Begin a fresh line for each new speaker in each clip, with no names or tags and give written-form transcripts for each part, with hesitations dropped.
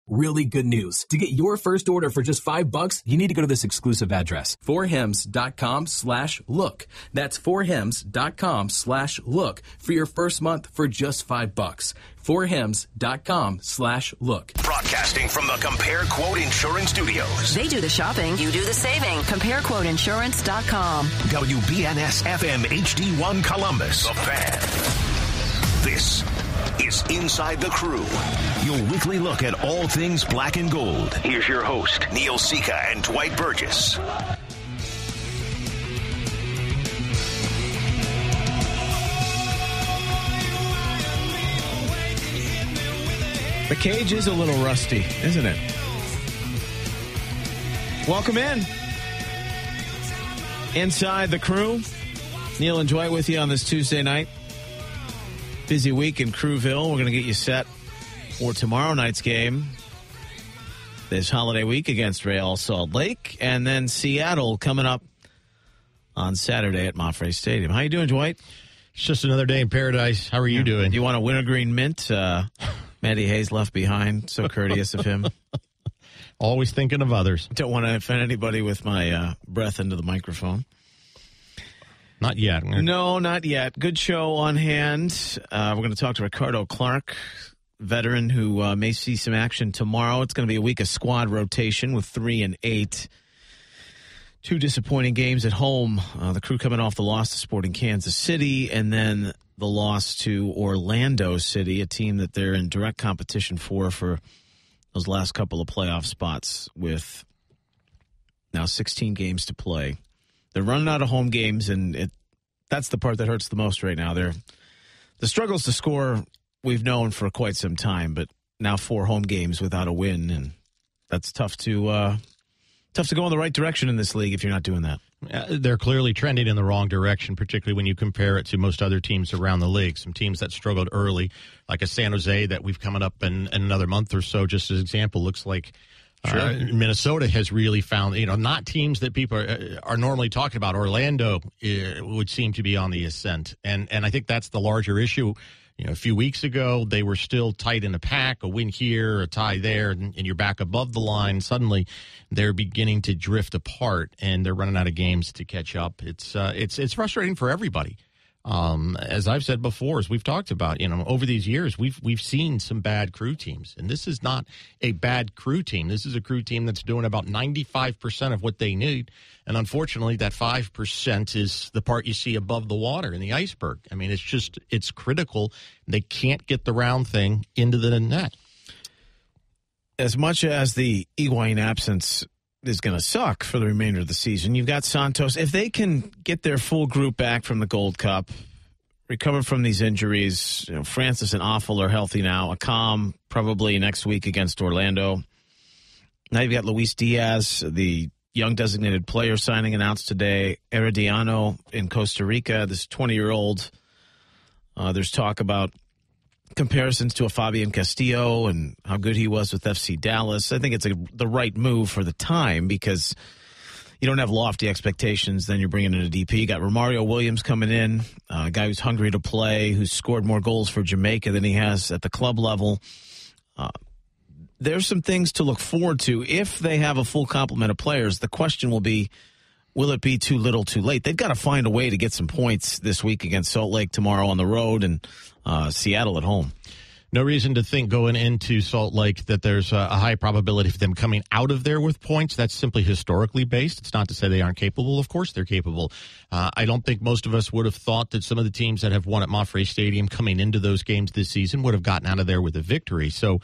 Really good news. To get your first order for just $5, you need to go to this exclusive address, forhims.com/look. That's forhims.com/look for your first month for just $5. forhims.com/look.
Broadcasting from the Compare Quote Insurance Studios.
They do the shopping, you do the saving. CompareQuoteInsurance.com.
WBNS FM HD1 Columbus. The Fan. This is Inside the Crew, your weekly look at all things black and gold. Here's your host, Neil Sika and Dwight Burgess.
The cage is a little rusty, isn't it? Welcome in. Inside the Crew. Neil and Dwight with you on this Tuesday night. Busy week in Crewville. We're going to get you set for tomorrow night's game. This holiday week against Real Salt Lake. And then Seattle coming up on Saturday at Mafre Stadium. How you doing, Dwight?
It's just another day in paradise. How are you doing?
Do you want a wintergreen mint? Matty Hayes left behind. So courteous of him.
Always thinking of others.
Don't want to offend anybody with my breath into the microphone.
Not yet.
No, not yet. Good show on hand. We're going to talk to Ricardo Clark, veteran who may see some action tomorrow. It's going to be a week of squad rotation with 3 and 8. 2 disappointing games at home. The Crew coming off the loss to Sporting Kansas City and then the loss to Orlando City, a team that they're in direct competition for those last couple of playoff spots with now 16 games to play. They're running out of home games, and that's the part that hurts the most right now. The struggles to score we've known for quite some time, but now 4 home games without a win, and that's tough to go in the right direction in this league if you're not doing that.
They're clearly trending in the wrong direction, particularly when you compare it to most other teams around the league. Some teams that struggled early, like a San Jose that we've coming up in another month or so, just as an example, looks like Sure. Minnesota has really found, not teams that people are normally talking about. Orlando would seem to be on the ascent. And I think that's the larger issue. A few weeks ago, they were still tight in a pack, a win here, a tie there, and you're back above the line. Suddenly, they're beginning to drift apart, and they're running out of games to catch up. It's frustrating for everybody. As I've said before, as we've talked about, over these years, we've seen some bad Crew teams, and this is not a bad Crew team. This is a Crew team that's doing about 95% of what they need, and unfortunately, that 5% is the part you see above the water in the iceberg. I mean, it's critical. They can't get the round thing into the net.
As much as the Higuaín absence is going to suck for the remainder of the season, you've got Santos. If they can get their full group back from the Gold Cup, recover from these injuries, Francis and Offal are healthy now. Akam probably next week against Orlando. Now you've got Luis Diaz, the young designated player signing announced today. Herediano in Costa Rica, this 20-year-old. There's talk about comparisons to a Fabian Castillo and how good he was with FC Dallas. I think it's the right move for the time because you don't have lofty expectations. Then you're bringing in a DP. You got Romario Williams coming in, a guy who's hungry to play, who's scored more goals for Jamaica than he has at the club level. There's some things to look forward to. If they have a full complement of players, the question will be, will it be too little too late? They've got to find a way to get some points this week against Salt Lake, tomorrow on the road, and Seattle at home.
No reason to think going into Salt Lake that there's a high probability of them coming out of there with points. That's simply historically based. It's not to say they aren't capable. Of course they're capable. I don't think most of us would have thought that some of the teams that have won at Mafre Stadium coming into those games this season would have gotten out of there with a victory. So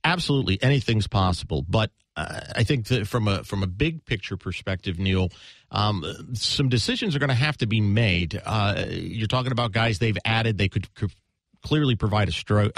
absolutely anything's possible. But I think that from a big picture perspective, Neil, some decisions are going to have to be made. You're talking about guys they've added. They could clearly provide a spark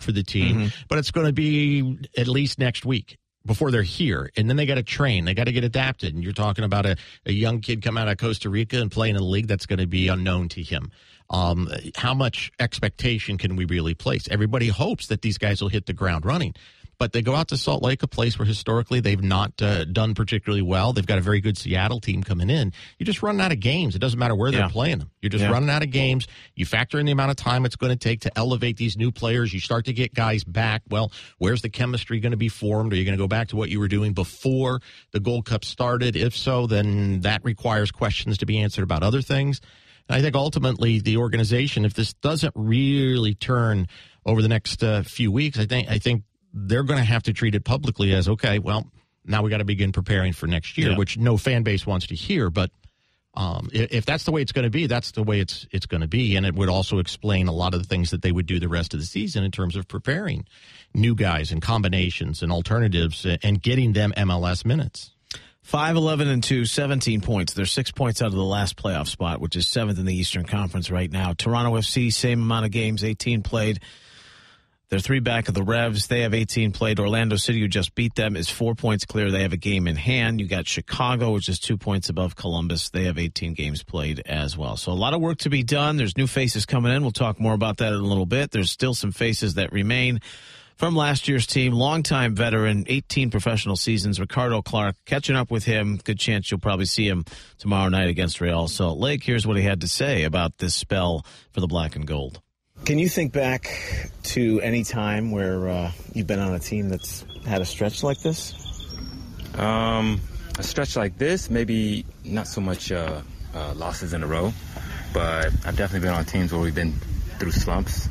for the team, but it's going to be at least next week before they're here. And then they got to train. They got to get adapted. And you're talking about a young kid coming out of Costa Rica and playing in a league that's going to be unknown to him. How much expectation can we really place? Everybody hopes that these guys will hit the ground running. But they go out to Salt Lake, a place where historically they've not done particularly well. They've got a very good Seattle team coming in. You're just running out of games. It doesn't matter where they're playing them. You're just running out of games. You factor in the amount of time it's going to take to elevate these new players. You start to get guys back. Well, where's the chemistry going to be formed? Are you going to go back to what you were doing before the Gold Cup started? If so, then that requires questions to be answered about other things. And I think ultimately the organization, if this doesn't really turn over the next few weeks, I think they're going to have to treat it publicly as, okay, well, now we got to begin preparing for next year, which no fan base wants to hear. But if that's the way it's going to be, that's the way it's going to be. And it would also explain a lot of the things that they would do the rest of the season in terms of preparing new guys and combinations and alternatives and getting them MLS minutes.
5-11-2, 17 points. They're 6 points out of the last playoff spot, which is 7th in the Eastern Conference right now. Toronto FC, same amount of games, 18 played. They're 3 back of the Revs. They have 18 played. Orlando City, who just beat them, is 4 points clear. They have a game in hand. You got Chicago, which is 2 points above Columbus. They have 18 games played as well. So a lot of work to be done. There's new faces coming in. We'll talk more about that in a little bit. There's still some faces that remain from last year's team. Longtime veteran, 18 professional seasons, Ricardo Clark. Catching up with him. Good chance you'll probably see him tomorrow night against Real Salt Lake. Here's what he had to say about this spell for the Black and Gold. Can you think back to any time where you've been on a team that's had a stretch like this?
A stretch like this, maybe not so much losses in a row, but I've definitely been on teams where we've been through slumps,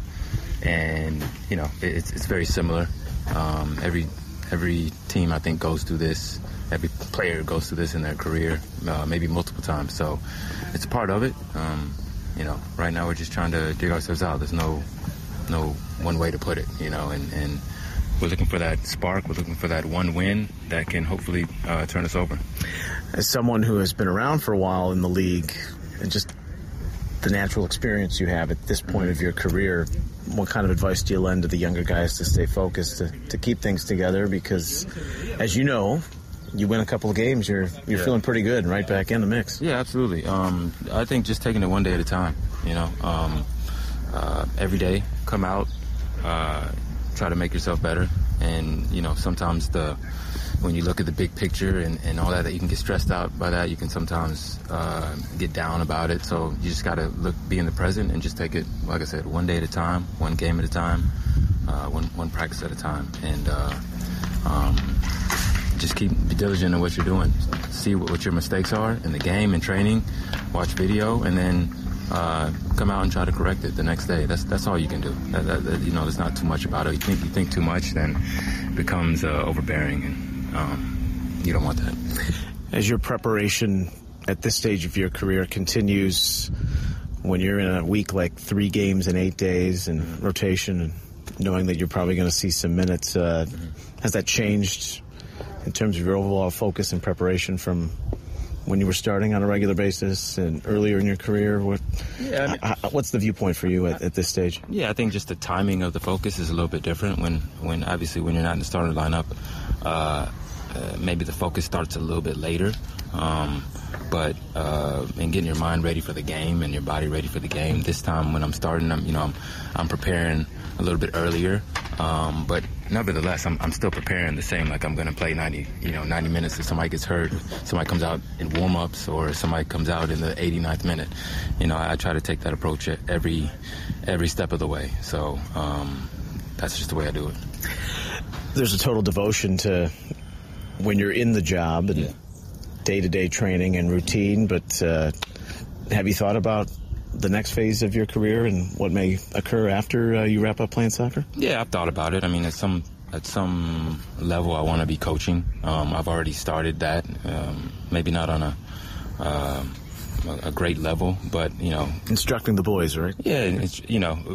and you know it's very similar. Every team I think goes through this. Every player goes through this in their career, maybe multiple times. So it's a part of it. You know, right now we're just trying to dig ourselves out. There's no one way to put it, you know, and we're looking for that spark. We're looking for that one win that can hopefully turn us over.
As someone who has been around for a while in the league and just the natural experience you have at this point of your career, what kind of advice do you lend to the younger guys to stay focused, to keep things together? Because, as you know, you win a couple of games, you're feeling pretty good and right back in the mix.
Yeah, absolutely. I think just taking it one day at a time, you know. Every day, come out, try to make yourself better. And, you know, sometimes when you look at the big picture and all that you can get stressed out by that. You can sometimes get down about it. So you just got to be in the present and just take it, like I said, one day at a time, one game at a time, one practice at a time. And just be diligent in what you're doing. See what your mistakes are in the game and training, watch video, and then come out and try to correct it the next day. That's all you can do. You know, there's not too much about it. You think too much, then it becomes overbearing, and you don't want that.
As your preparation at this stage of your career continues, when you're in a week like 3 games in 8 days and rotation, and knowing that you're probably going to see some minutes, has that changed in terms of your overall focus and preparation from when you were starting on a regular basis and earlier in your career? What's the viewpoint for you at this stage?
Yeah, I think just the timing of the focus is a little bit different. When obviously when you're not in the starting lineup, maybe the focus starts a little bit later. But in getting your mind ready for the game and your body ready for the game, this time when I'm starting, I'm preparing a little bit earlier. But nevertheless, I'm still preparing the same. Like I'm going to play 90 minutes. If somebody gets hurt, somebody comes out in warm-ups, or somebody comes out in the 89th minute. You know, I try to take that approach at every step of the way. So that's just the way I do it.
There's a total devotion to when you're in the job and day-to-day training and routine, but have you thought about the next phase of your career and what may occur after you wrap up playing soccer? Yeah,
I've thought about it. I mean, at some level, I want to be coaching. I've already started that. Maybe not on a great level, but
instructing the boys, right?
Yeah,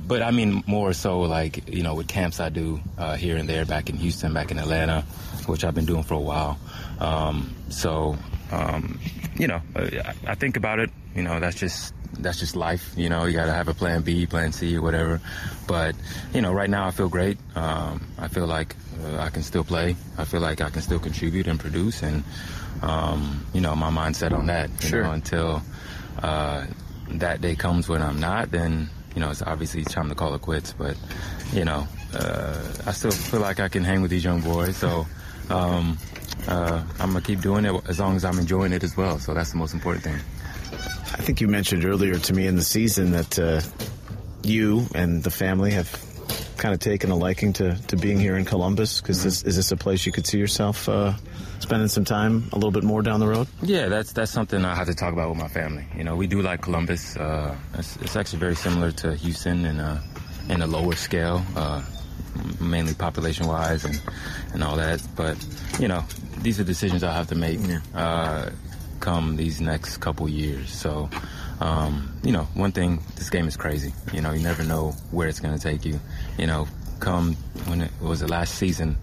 but I mean more so like with camps I do here and there, back in Houston, back in Atlanta, which I've been doing for a while. I think about it. That's just life. You got to have a plan B, plan C, or whatever. But, right now I feel great. I feel like I can still play. I feel like I can still contribute and produce. And, my mindset on that,
sure.
Until that day comes when I'm not, then, it's obviously time to call it quits. But, I still feel like I can hang with these young boys. So I'm going to keep doing it as long as I'm enjoying it as well. So that's the most important thing.
I think you mentioned earlier to me in the season that you and the family have kind of taken a liking to being here in Columbus. Because is this a place you could see yourself spending some time a little bit more down the road?
Yeah, that's something I have to talk about with my family. We do like Columbus. It's actually very similar to Houston in a lower scale, mainly population-wise and all that. But, these are decisions I'll have to make come these next couple years. So, one thing, this game is crazy. You never know where it's going to take you. Come when it was the last season,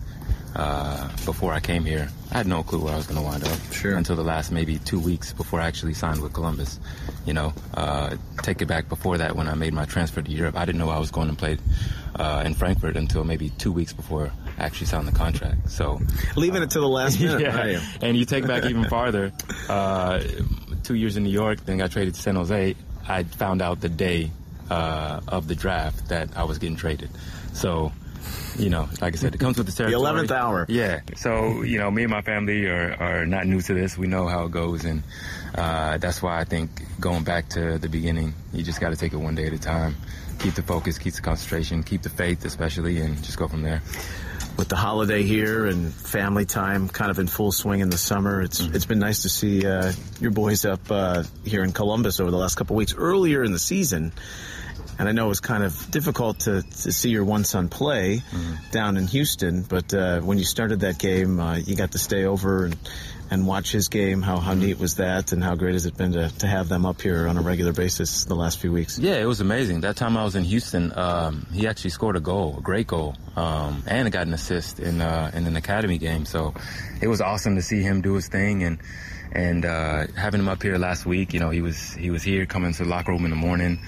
before I came here, I had no clue where I was going to wind up.
Sure.
Until the last maybe 2 weeks before I actually signed with Columbus. Take it back before that when I made my transfer to Europe. I didn't know I was going to play in Frankfurt until maybe 2 weeks before I actually signed the contract. So
leaving it to the last minute.
Yeah. And you take back even farther, 2 years in New York, then got traded to San Jose. I found out the day of the draft that I was getting traded. So, like I said, it comes with the territory.
The 11th hour.
Yeah. So, me and my family are not new to this. We know how it goes. And that's why I think going back to the beginning, you just got to take it one day at a time. Keep the focus, keep the concentration, keep the faith especially, and just go from there.
With the holiday here and family time kind of in full swing in the summer, it's been nice to see your boys up here in Columbus over the last couple of weeks. Earlier in the season, and I know it was kind of difficult to see your one son play down in Houston, but when you started that game, you got to stay over and watch his game. How neat was that, and how great has it been to have them up here on a regular basis the last few weeks?
Yeah, it was amazing. That time I was in Houston, he actually scored a great goal, and got an assist in an academy game. So it was awesome to see him do his thing, and having him up here last week. He was here coming to the locker room in the morning.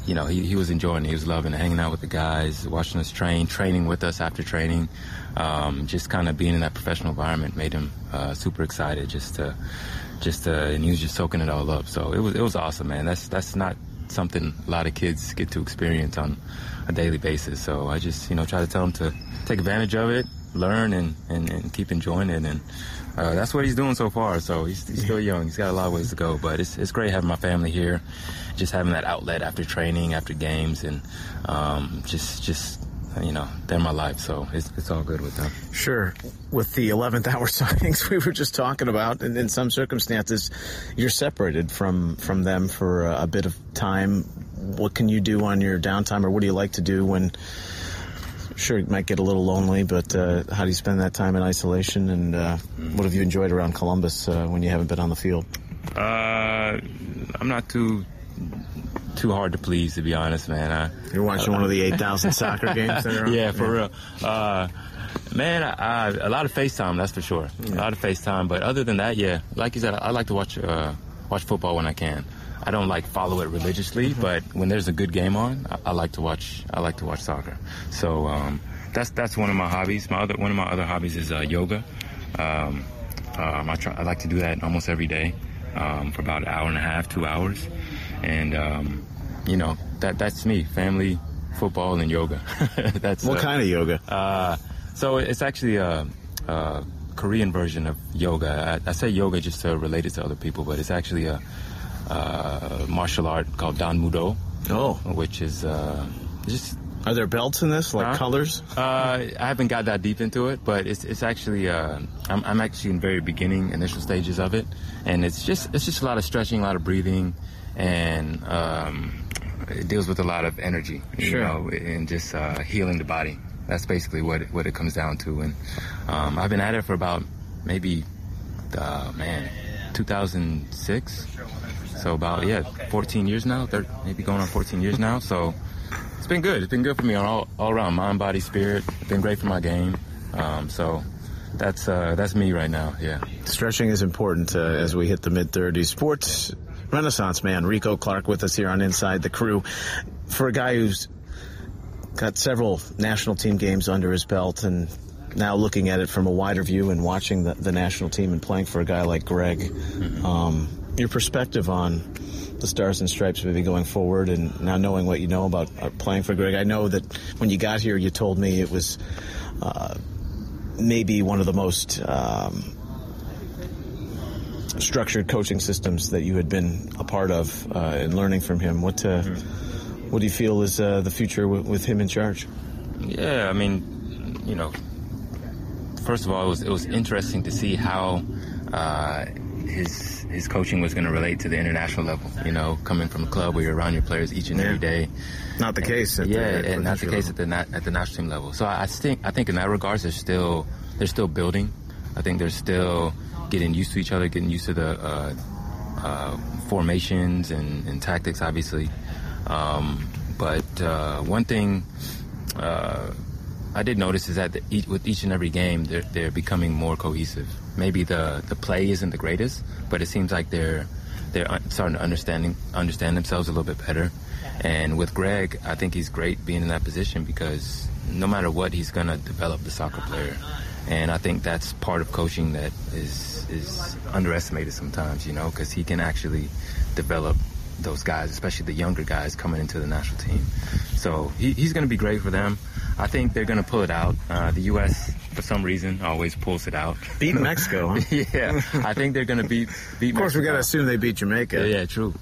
He was enjoying it. He was loving it, hanging out with the guys, watching us training with us after training. Just kind of being in that professional environment made him super excited and he was just soaking it all up. So it was awesome, man. That's not something a lot of kids get to experience on a daily basis. So I just, try to tell him to take advantage of it, learn and keep enjoying it. And that's what he's doing so far. So he's still young. He's got a lot of ways to go. But it's great having my family here, just having that outlet after training, after games, and they're my life, so it's all good with them.
Sure. With the 11th hour signings we were just talking about, and in some circumstances, you're separated from them for a bit of time. What can you do on your downtime, or what do you like to do when, sure, it might get a little lonely, but how do you spend that time in isolation, and what have you enjoyed around Columbus when you haven't been on the field?
I'm not too hard to please, to be honest, man.
You're watching one of the 8,000 soccer games that are on?
Yeah, for real. Man, a lot of FaceTime, that's for sure. Yeah. A lot of FaceTime, but other than that, yeah, like you said, I like to watch football when I can. I don't follow it religiously, but when there's a good game on, I like to watch soccer. So that's one of my hobbies. One of my other hobbies is yoga. I like to do that almost every day for about an hour and a half, 2 hours. And, that's me, family, football, and yoga.
What kind of yoga?
So it's actually a Korean version of yoga. I say yoga just to relate it to other people, but it's actually a martial art called Danmudo.
Oh.
Which is just...
Are there belts in this, colors?
I haven't got that deep into it, but it's actually... I'm actually in very beginning, initial stages of it. And it's just a lot of stretching, a lot of breathing, and it deals with a lot of energy, and just healing the body. That's basically what it comes down to. And I've been at it for about maybe 2006. So about 14 years now, maybe going on 14 years now. So it's been good. It's been good for me all around, mind, body, spirit. It's been great for my game. So that's me right now. Yeah.
Stretching is important as we hit the mid-30s. Sports Renaissance man Rico Clark with us here on Inside the Crew. For a guy who's got several national team games under his belt and now looking at it from a wider view and watching the national team and playing for a guy like Greg, your perspective on the Stars and Stripes maybe going forward, and now knowing what you know about playing for Greg. I know that when you got here, you told me it was maybe one of the most structured coaching systems that you had been a part of in learning from him. What do you feel is the future with him in charge?
Yeah, I mean, you know, first of all, it was interesting to see how his coaching was going to relate to the international level. You know, coming from a club where you're around your players each and every day.
Not the case.
Not the case at the national team level. So I think in that regards, they're still building. I think they're still getting used to each other, getting used to the formations and tactics, obviously. But one thing I did notice is that with each and every game, they're becoming more cohesive. Maybe the play isn't the greatest, but it seems like they're starting to understand themselves a little bit better. And with Greg, I think he's great being in that position because no matter what, he's going to develop the soccer player. And I think that's part of coaching that is underestimated sometimes, you know, because he can actually develop those guys, especially the younger guys coming into the national team. So he's going to be great for them. I think they're going to pull it out. The U.S., for some reason, always pulls it out.
Beat Mexico, huh?
Yeah, I think they're going to beat Mexico.
Of course, we got to assume they beat Jamaica.
Yeah, true.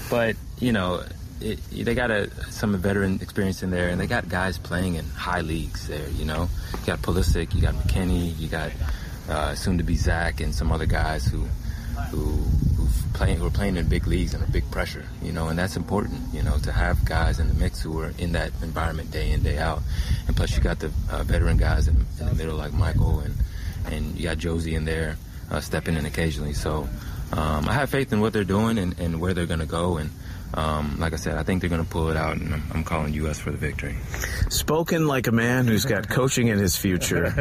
But, you know, they got some veteran experience in there, and they got guys playing in high leagues there, you know. You got Pulisic, you got McKinney, you got soon-to-be Zach and some other guys who are playing in big leagues and big pressure, you know, and that's important, you know, to have guys in the mix who are in that environment day in, day out. And plus you got the veteran guys in the middle like Michael and you got Josie in there stepping in occasionally. So I have faith in what they're doing and where they're going to go. And like I said, I think they're going to pull it out, and I'm calling U.S. for the victory.
Spoken like a man who's got coaching in his future.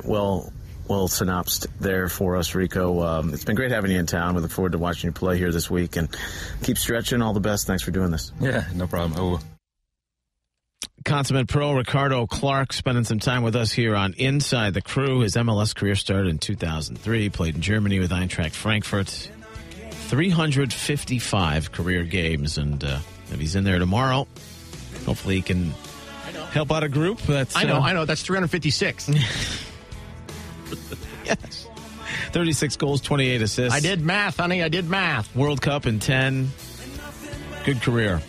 Well synopsed there for us, Rico. It's been great having you in town. We look forward to watching you play here this week, and keep stretching. All the best. Thanks for doing this.
Yeah, no problem.
Consummate pro Ricardo Clark spending some time with us here on Inside the Crew. His MLS career started in 2003. Played in Germany with Eintracht Frankfurt. 355 career games, and if he's in there tomorrow, hopefully he can help out a group. That's
I know. That's 356.
Yes. 36 goals, 28 assists.
I did math, honey. I did math.
World Cup in 10. Good career.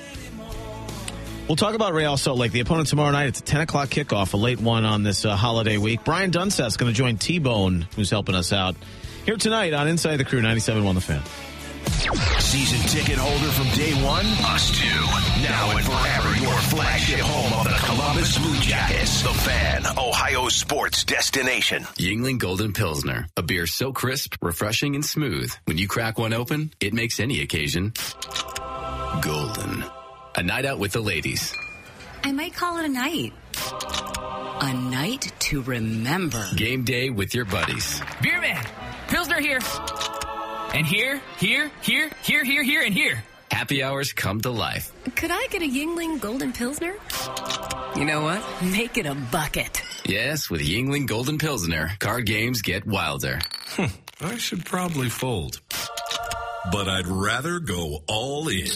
We'll talk about Real Salt Lake. The opponent tomorrow night. It's a 10 o'clock kickoff, a late one on this holiday week. Brian Dunseth is going to join T-Bone, who's helping us out here tonight on Inside the Crew, 97.1 The Fan.
Season ticket holder from day one? Us too. Now and forever, your flagship home of the Columbus Blue Jackets. The Fan, Ohio's sports destination.
Yuengling Golden Pilsner. A beer so crisp, refreshing, and smooth. When you crack one open, it makes any occasion golden. A night out with the ladies.
I might call it a night. A night to remember.
Game day with your buddies.
Beer man, Pilsner here. And here, and here.
Happy hours come to life.
Could I get a Yuengling Golden Pilsner?
You know what? Make it a bucket.
Yes, with Yuengling Golden Pilsner, card games get wilder.
I should probably fold. But I'd rather go all in.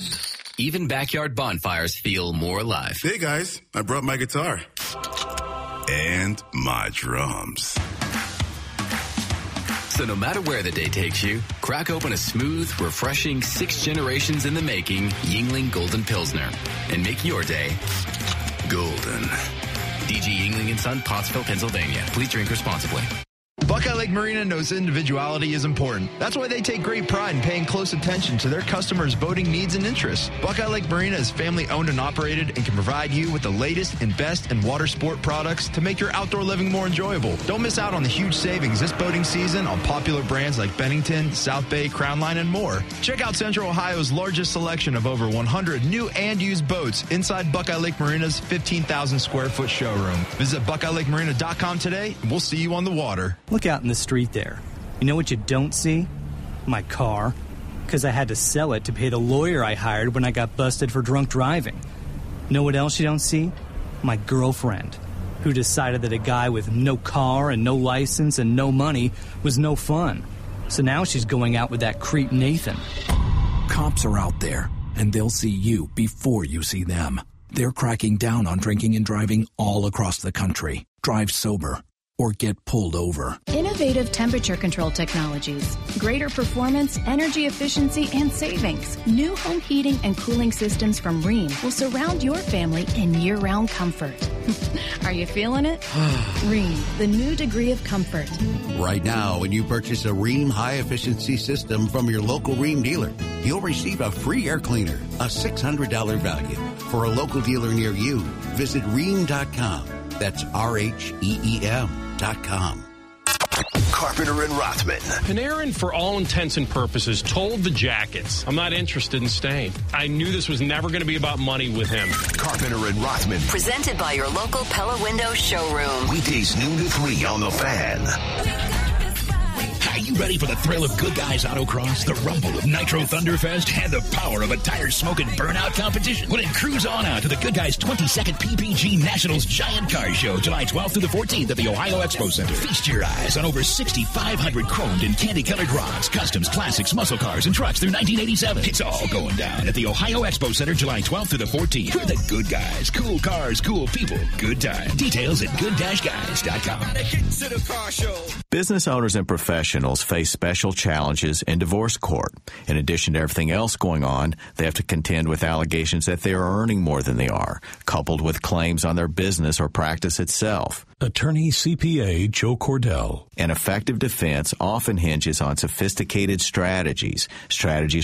Even backyard bonfires feel more alive.
Hey guys, I brought my guitar. And my drums.
So no matter where the day takes you, crack open a smooth, refreshing 6 generations in the making Yuengling Golden Pilsner and make your day golden. DG Yuengling & Son, Pottsville, Pennsylvania. Please drink responsibly.
Buckeye Lake Marina knows individuality is important. That's why they take great pride in paying close attention to their customers' boating needs and interests. Buckeye Lake Marina is family owned and operated and can provide you with the latest and best in water sport products to make your outdoor living more enjoyable. Don't miss out on the huge savings this boating season on popular brands like Bennington, South Bay, Crown Line, and more. Check out Central Ohio's largest selection of over 100 new and used boats inside Buckeye Lake Marina's 15,000 square foot showroom. Visit BuckeyeLakeMarina.com today, and we'll see you on the water.
Look out in the street there. You know what you don't see? My car. Because I had to sell it to pay the lawyer I hired when I got busted for drunk driving. Know what else you don't see? My girlfriend, who decided that a guy with no car and no license and no money was no fun. So now she's going out with that creep Nathan.
Cops are out there, and they'll see you before you see them. They're cracking down on drinking and driving all across the country. Drive sober or get pulled over.
Innovative temperature control technologies, greater performance, energy efficiency, and savings. New home heating and cooling systems from Rheem will surround your family in year-round comfort. Are you feeling it? Rheem, the new degree of comfort.
Right now, when you purchase a Rheem high-efficiency system from your local Rheem dealer, you'll receive a free air cleaner, a $600 value. For a local dealer near you, visit Rheem.com. That's RHEEM.com.
Carpenter and Rothman.
Panarin, for all intents and purposes, told the Jackets, I'm not interested in staying. I knew this was never going to be about money with him.
Carpenter and Rothman.
Presented by your local Pella Window showroom.
Weekdays noon to 3 on The Fan.
Are you ready for the thrill of Good Guys Autocross, the rumble of Nitro Thunderfest, and the power of a tire-smoking burnout competition? Well, then cruise on out to the Good Guys 22nd PPG Nationals Giant Car Show, July 12th through the 14th at the Ohio Expo Center. Feast your eyes on over 6,500 chromed and candy-colored rods, customs, classics, muscle cars, and trucks through 1987. It's all going down at the Ohio Expo Center, July 12th through the 14th. We're the Good Guys. Cool cars, cool people, good time. Details at good-guys.com.
Business owners and professionals face special challenges in divorce court. In addition to everything else going on, they have to contend with allegations that they are earning more than they are, coupled with claims on their business or practice itself.
Attorney CPA Joe Cordell.
An effective defense often hinges on sophisticated strategies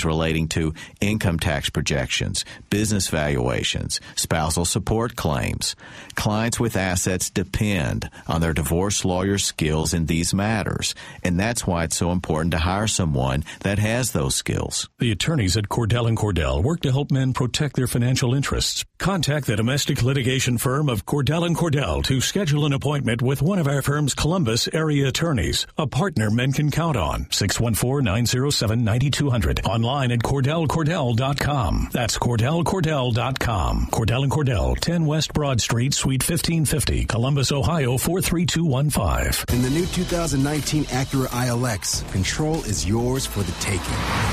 relating to income tax projections, business valuations, spousal support claims. Clients with assets depend on their divorce lawyer's skills in these matters, and that's why it's so important to hire someone that has those skills.
The attorneys at Cordell & Cordell work to help men protect their financial interests. Contact the domestic litigation firm of Cordell & Cordell to schedule an appointment with one of our firm's Columbus area attorneys, a partner men can count on. 614-907-9200. Online at CordellCordell.com. That's CordellCordell.com. Cordell & Cordell, 10 West Broad Street, Suite 1550, Columbus, Ohio, 43215.
In the new 2019 Acura ILX, control is yours for the taking.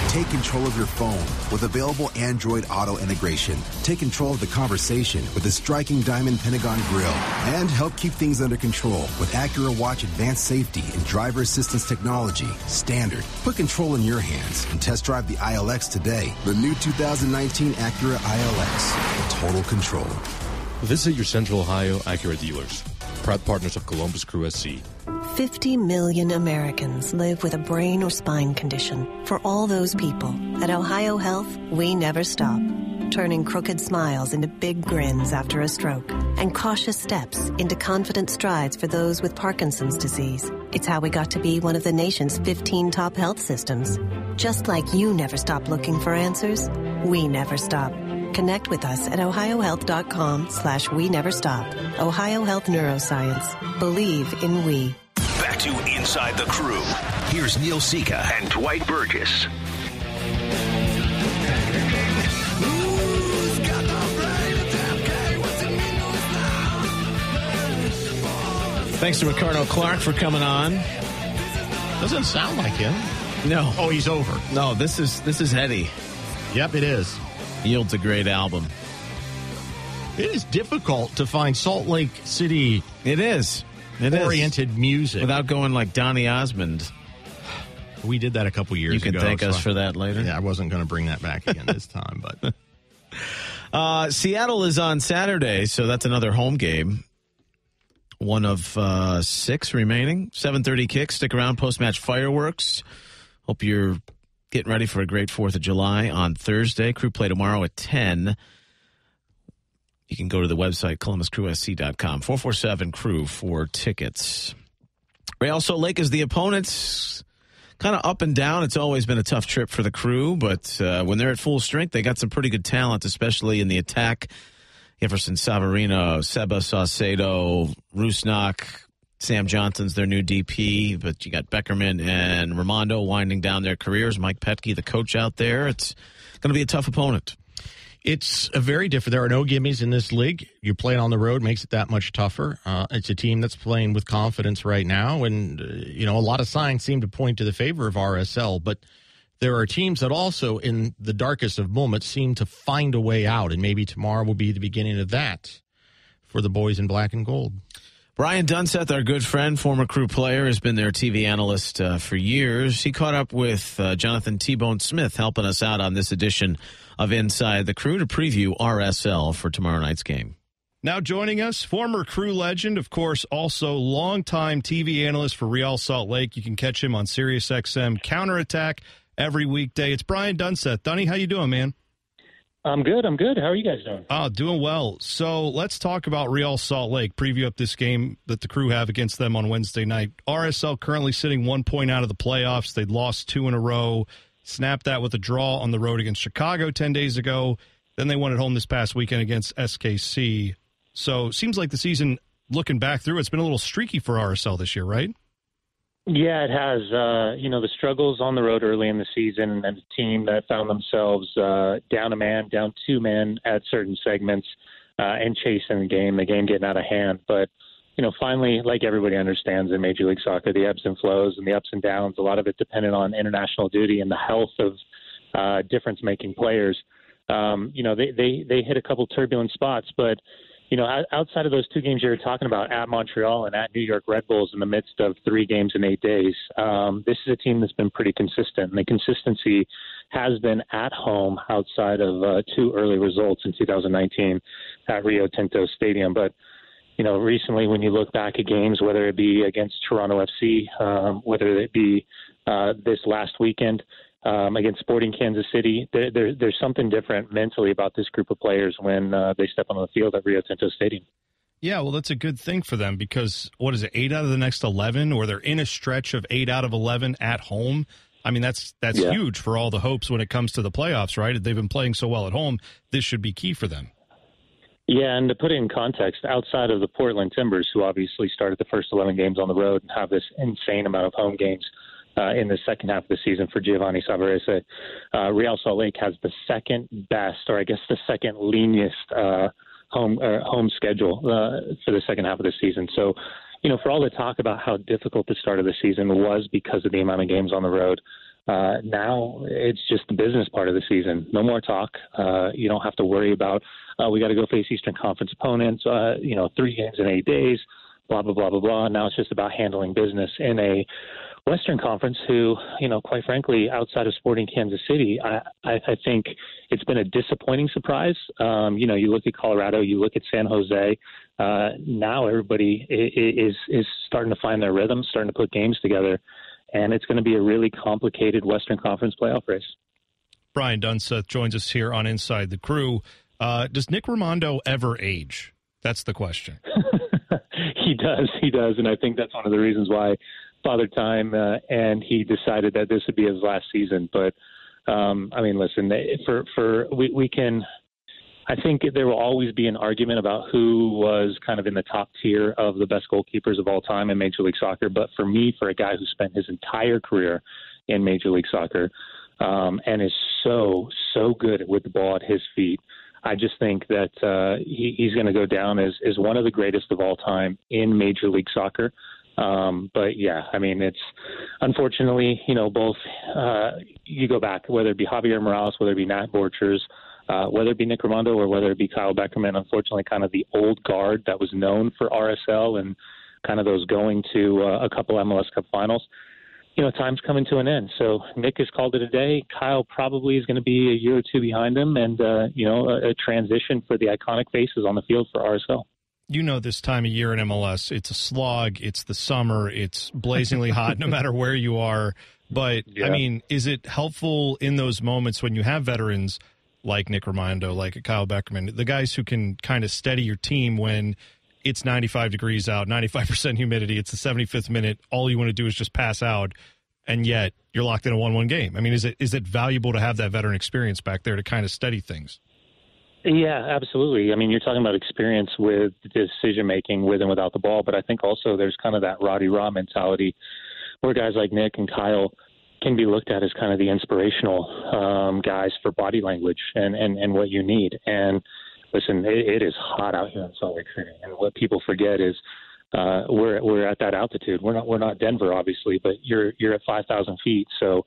Take control of your phone with available Android Auto integration. Take control of the conversation with the striking Diamond Pentagon grille. And help keep things under control with Acura Watch Advanced Safety and Driver Assistance Technology. Standard. Put control in your hands and test drive the ILX today. The new 2019 Acura ILX. Total control.
Visit your Central Ohio Acura dealers. Proud partners of Columbus Crew SC.
50 million Americans live with a brain or spine condition. For all those people, at Ohio Health, we never stop. Turning crooked smiles into big grins after a stroke, and cautious steps into confident strides for those with Parkinson's disease. It's how we got to be one of the nation's 15 top health systems. Just like you never stop looking for answers, we never stop. Connect with us at ohiohealth.com/we never stop. Ohio Health Neuroscience. Believe in we.
Back to Inside the Crew. Here's Neil Sika and Dwight Burgess.
Thanks to Ricardo Clark for coming on.
Doesn't sound like him.
No.
Oh, he's over.
No, this is heady.
Yep, it is.
Yields a great album.
It is difficult to find Salt Lake City.
It is.
Oriented music
without going like Donny Osmond.
We did that a couple years ago.
You can thank us for that later.
Yeah, I wasn't going to bring that back again this time,
but Seattle is on Saturday, so that's another home game. One of 6 remaining. 7:30 kick. Stick around. Post-match fireworks. Hope you're getting ready for a great 4th of July on Thursday. Crew play tomorrow at 10. You can go to the website, columbuscrewsc.com. 447-CREW for tickets. Real Salt Lake is the opponents. Kind of up and down. It's always been a tough trip for the Crew, but when they're at full strength, they got some pretty good talent, especially in the attack. Jefferson Savarino, Seba Saucedo, Rusnak, Sam Johnson's their new DP, but you got Beckerman and Raimondo winding down their careers. Mike Petke, the coach out there. It's going to be a tough opponent.
It's a very different. There are no gimmies in this league. You play it on the road, makes it that much tougher. It's a team that's playing with confidence right now, and a lot of signs seem to point to the favor of RSL. But there are teams that also, in the darkest of moments, seem to find a way out, and maybe tomorrow will be the beginning of that for the boys in black and gold.
Brian Dunseth, our good friend, former Crew player, has been their TV analyst for years. He caught up with Jonathan T-Bone Smith, helping us out on this edition of Inside the Crew to preview RSL for tomorrow night's game.
Now joining us, former Crew legend, of course, also longtime TV analyst for Real Salt Lake. You can catch him on SiriusXM Counterattack every weekday. It's Brian Dunseth. Dunny, how you doing, man?
I'm good. How are you guys doing?
Doing well. So let's talk about Real Salt Lake. Preview up this game that the Crew have against them on Wednesday night. RSL currently sitting 1 point out of the playoffs. They'd lost 2 in a row. Snapped that with a draw on the road against Chicago 10 days ago. Then they won at home this past weekend against SKC. So seems like the season, looking back through, it's been a little streaky for RSL this year, right?
Yeah, it has. The struggles on the road early in the season, and a team that found themselves down a man, down 2 men at certain segments, and chasing the game getting out of hand. But, finally, like everybody understands in Major League Soccer, the ebbs and flows and the ups and downs, a lot of it dependent on international duty and the health of difference-making players. They hit a couple turbulent spots, but outside of those 2 games you were talking about, at Montreal and at New York Red Bulls in the midst of 3 games in 8 days, this is a team that's been pretty consistent. And the consistency has been at home outside of 2 early results in 2019 at Rio Tinto Stadium. But, recently when you look back at games, whether it be against Toronto FC, whether it be this last weekend, against Sporting Kansas City, there's something different mentally about this group of players when they step on the field at Rio Tinto Stadium.
Yeah, well, that's a good thing for them because, 8 out of the next 11, or they're in a stretch of 8 out of 11 at home. I mean, that's huge for all the hopes when it comes to the playoffs, right? They've been playing so well at home. This should be key for them.
Yeah, and to put it in context, outside of the Portland Timbers, who obviously started the first 11 games on the road and have this insane amount of home games, in the second half of the season for Giovanni Savarese, Real Salt Lake has the second best, or I guess the second leanest home schedule for the second half of the season. So, for all the talk about how difficult the start of the season was because of the amount of games on the road, now it's just the business part of the season. No more talk. You don't have to worry about, we got to go face Eastern Conference opponents, 3 games in 8 days, blah, blah, blah, blah, blah. Now it's just about handling business in a Western Conference who, quite frankly, outside of Sporting Kansas City, I think it's been a disappointing surprise. You look at Colorado, you look at San Jose. Now everybody is starting to find their rhythm, starting to put games together, and it's going to be a really complicated Western Conference playoff race.
Brian Dunseth joins us here on Inside the Crew. Does Nick Rimando ever age? That's the question.
He does, and I think that's one of the reasons why Father Time and he decided that this would be his last season. But listen, we can. I think there will always be an argument about who was kind of in the top tier of the best goalkeepers of all time in Major League Soccer. But for me, for a guy who spent his entire career in Major League Soccer and is so good with the ball at his feet, I just think that he's going to go down as one of the greatest of all time in Major League Soccer. But yeah, it's unfortunately, both, you go back, whether it be Javier Morales, whether it be Nat Borchers, whether it be Nick Rimando or whether it be Kyle Beckerman, unfortunately kind of the old guard that was known for RSL and kind of those going to a couple MLS Cup finals. Time's coming to an end. So Nick has called it a day. Kyle probably is going to be a year or 2 behind him and, a transition for the iconic faces on the field for RSL.
This time of year in MLS, it's a slog, it's the summer, it's blazingly hot no matter where you are. But, yeah. Is it helpful in those moments when you have veterans like Nick Rimando, like Kyle Beckerman, the guys who can kind of steady your team when it's 95 degrees out, 95% humidity, it's the 75th minute, all you want to do is just pass out, and yet you're locked in a 1-1 game? Is it valuable to have that veteran experience back there to kind of steady things?
Yeah, absolutely. You're talking about experience with decision-making with and without the ball, but I think also there's kind of that Roddy Raw mentality where guys like Nick and Kyle, can be looked at as kind of the inspirational guys for body language and what you need. And listen, it is hot out here in Salt Lake City, and what people forget is we're at that altitude. We're not Denver, obviously, but you're at 5,000 feet. So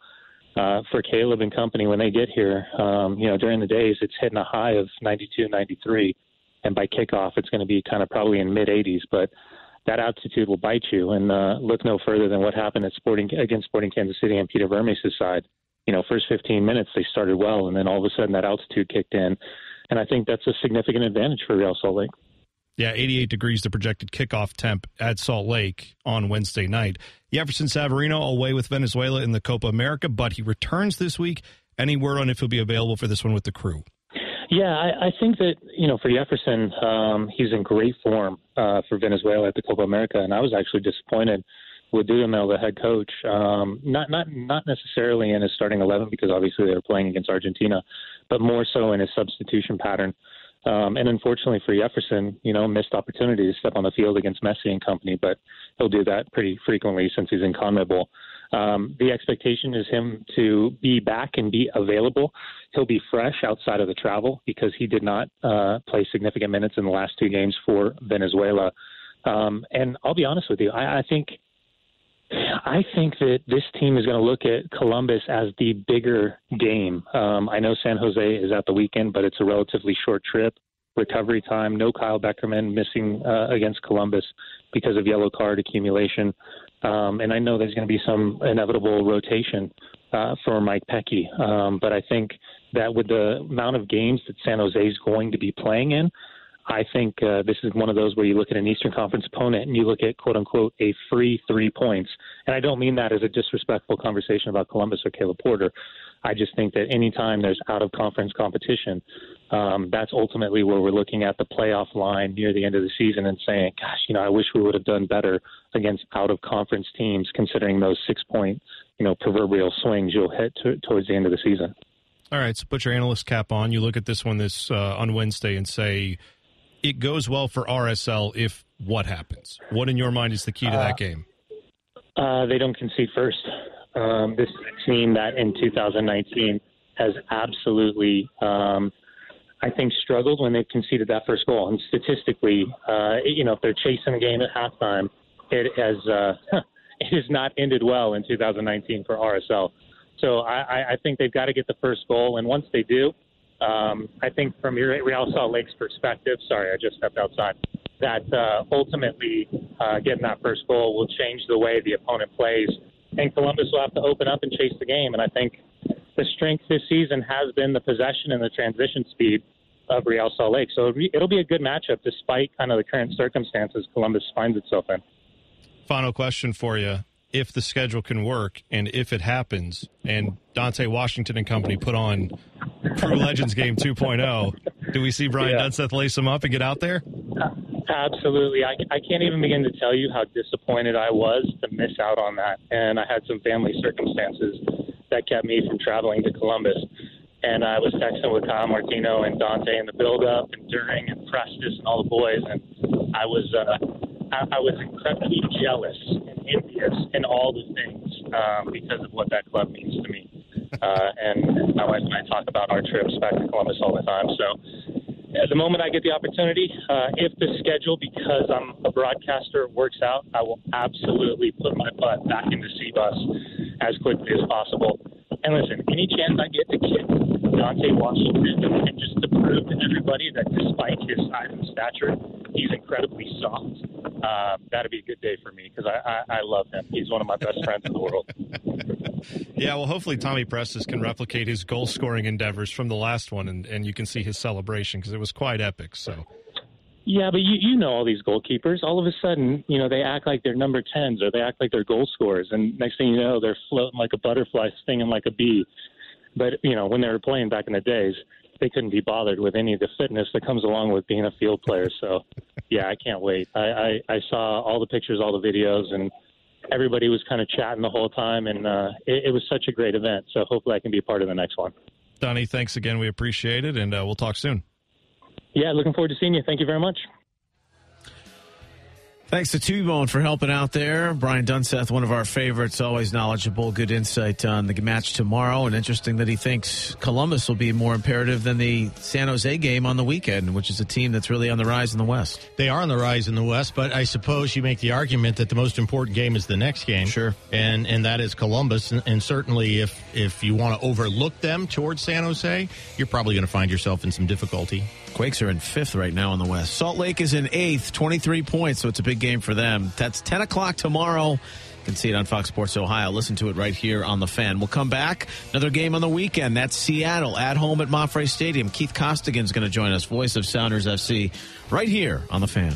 for Caleb and company, when they get here, during the days, it's hitting a high of 92, 93, and by kickoff, it's going to be kind of probably in mid 80s. But that altitude will bite you, and look no further than what happened at against Sporting Kansas City on Peter Vermes' side. First 15 minutes they started well, and then all of a sudden that altitude kicked in, and I think that's a significant advantage for Real Salt Lake.
Yeah, 88 degrees, the projected kickoff temp at Salt Lake on Wednesday night. Jefferson Savarino away with Venezuela in the Copa America, but he returns this week. Any word on if he'll be available for this one with the crew?
Yeah, I think that, for Jefferson, he's in great form for Venezuela at the Copa America, and I was actually disappointed with Dudamel, the head coach, not necessarily in his starting 11 because obviously they were playing against Argentina, but more so in his substitution pattern. And unfortunately for Jefferson, missed opportunity to step on the field against Messi and company, but he'll do that pretty frequently since he's in CONMEBOL. The expectation is him to be back and be available. He'll be fresh outside of the travel because he did not play significant minutes in the last two games for Venezuela. And I'll be honest with you, I think that this team is going to look at Columbus as the bigger game. I know San Jose is at the weekend, but it's a relatively short trip. Recovery time, no Kyle Beckerman missing against Columbus because of yellow card accumulation. And I know there's going to be some inevitable rotation for Mike Pecky. But I think that with the amount of games that San Jose is going to be playing in, I think this is one of those where you look at an Eastern Conference opponent and you look at, quote unquote, a free 3 points. And I don't mean that as a disrespectful conversation about Columbus or Caleb Porter. I just think that anytime there's out-of-conference competition, that's ultimately where we're looking at the playoff line near the end of the season and saying, gosh, I wish we would have done better against out-of-conference teams considering those 6-point, proverbial swings you'll hit towards the end of the season.
All right, so put your analyst cap on. You look at this one on Wednesday and say, it goes well for RSL if what happens? What in your mind is the key to that game?
They don't concede first. This is a team that in 2019 has absolutely, I think, struggled when they've conceded that first goal. And statistically, if they're chasing the game at halftime, it has not ended well in 2019 for RSL. So I think they've got to get the first goal. And once they do, I think from Real Salt Lake's perspective, sorry, I just stepped outside, that ultimately getting that first goal will change the way the opponent plays. And Columbus will have to open up and chase the game. And I think the strength this season has been the possession and the transition speed of Real Salt Lake. So it'll be a good matchup despite kind of the current circumstances Columbus finds itself in.
Final question for you. If the schedule can work and if it happens and Dante Washington and company put on Crew Legends Game 2.0, do we see Brian Dunseth lace them up and get out there?
Absolutely. I can't even begin to tell you how disappointed I was to miss out on that. And I had some family circumstances that kept me from traveling to Columbus. And I was texting with Kyle Martino and Dante in the build-up and during and Prestis and all the boys. And I was incredibly jealous and envious in all the things because of what that club means to me. And my wife and I talk about our trips back to Columbus all the time. So at the moment I get the opportunity, if the schedule, because I'm a broadcaster, works out, I will absolutely put my butt back into C-Bus as quickly as possible. And listen, any chance I get to kick Dante Washington and just to prove to everybody that despite his size and stature, he's incredibly soft, that'd be a good day for me because I love him. He's one of my best friends in the world.
Yeah, well, hopefully Tommy Prestis can replicate his goal-scoring endeavors from the last one, and you can see his celebration because it was quite epic. So.
Yeah, but you know all these goalkeepers. All of a sudden, they act like they're number 10s or they act like they're goal scorers, and next thing you know, they're floating like a butterfly, stinging like a bee. But, when they were playing back in the days, they couldn't be bothered with any of the fitness that comes along with being a field player. So, yeah, I can't wait. I saw all the pictures, all the videos, and everybody was kind of chatting the whole time, and it was such a great event. So hopefully I can be a part of the next one.
Donnie, thanks again. We appreciate it, and we'll talk soon.
Yeah, looking forward to seeing you. Thank you very much.
Thanks to T-Bone for helping out there. Brian Dunseth, one of our favorites, always knowledgeable, good insight on the match tomorrow. And interesting that he thinks Columbus will be more imperative than the San Jose game on the weekend, which is a team that's really on the rise in the West.
They are on the rise in the West, but I suppose you make the argument that the most important game is the next game.
Sure.
And that is Columbus. And certainly if you want to overlook them towards San Jose, you're probably going to find yourself in some difficulty.
Quakes are in 5th right now in the West. Salt Lake is in 8th, 23 points, so it's a big game for them. That's 10 o'clock tomorrow. You can see it on Fox Sports Ohio. Listen to it right here on The Fan. We'll come back. Another game on the weekend. That's Seattle at home at Mafre Stadium. Keith Costigan is going to join us, voice of Sounders FC, right here on The Fan.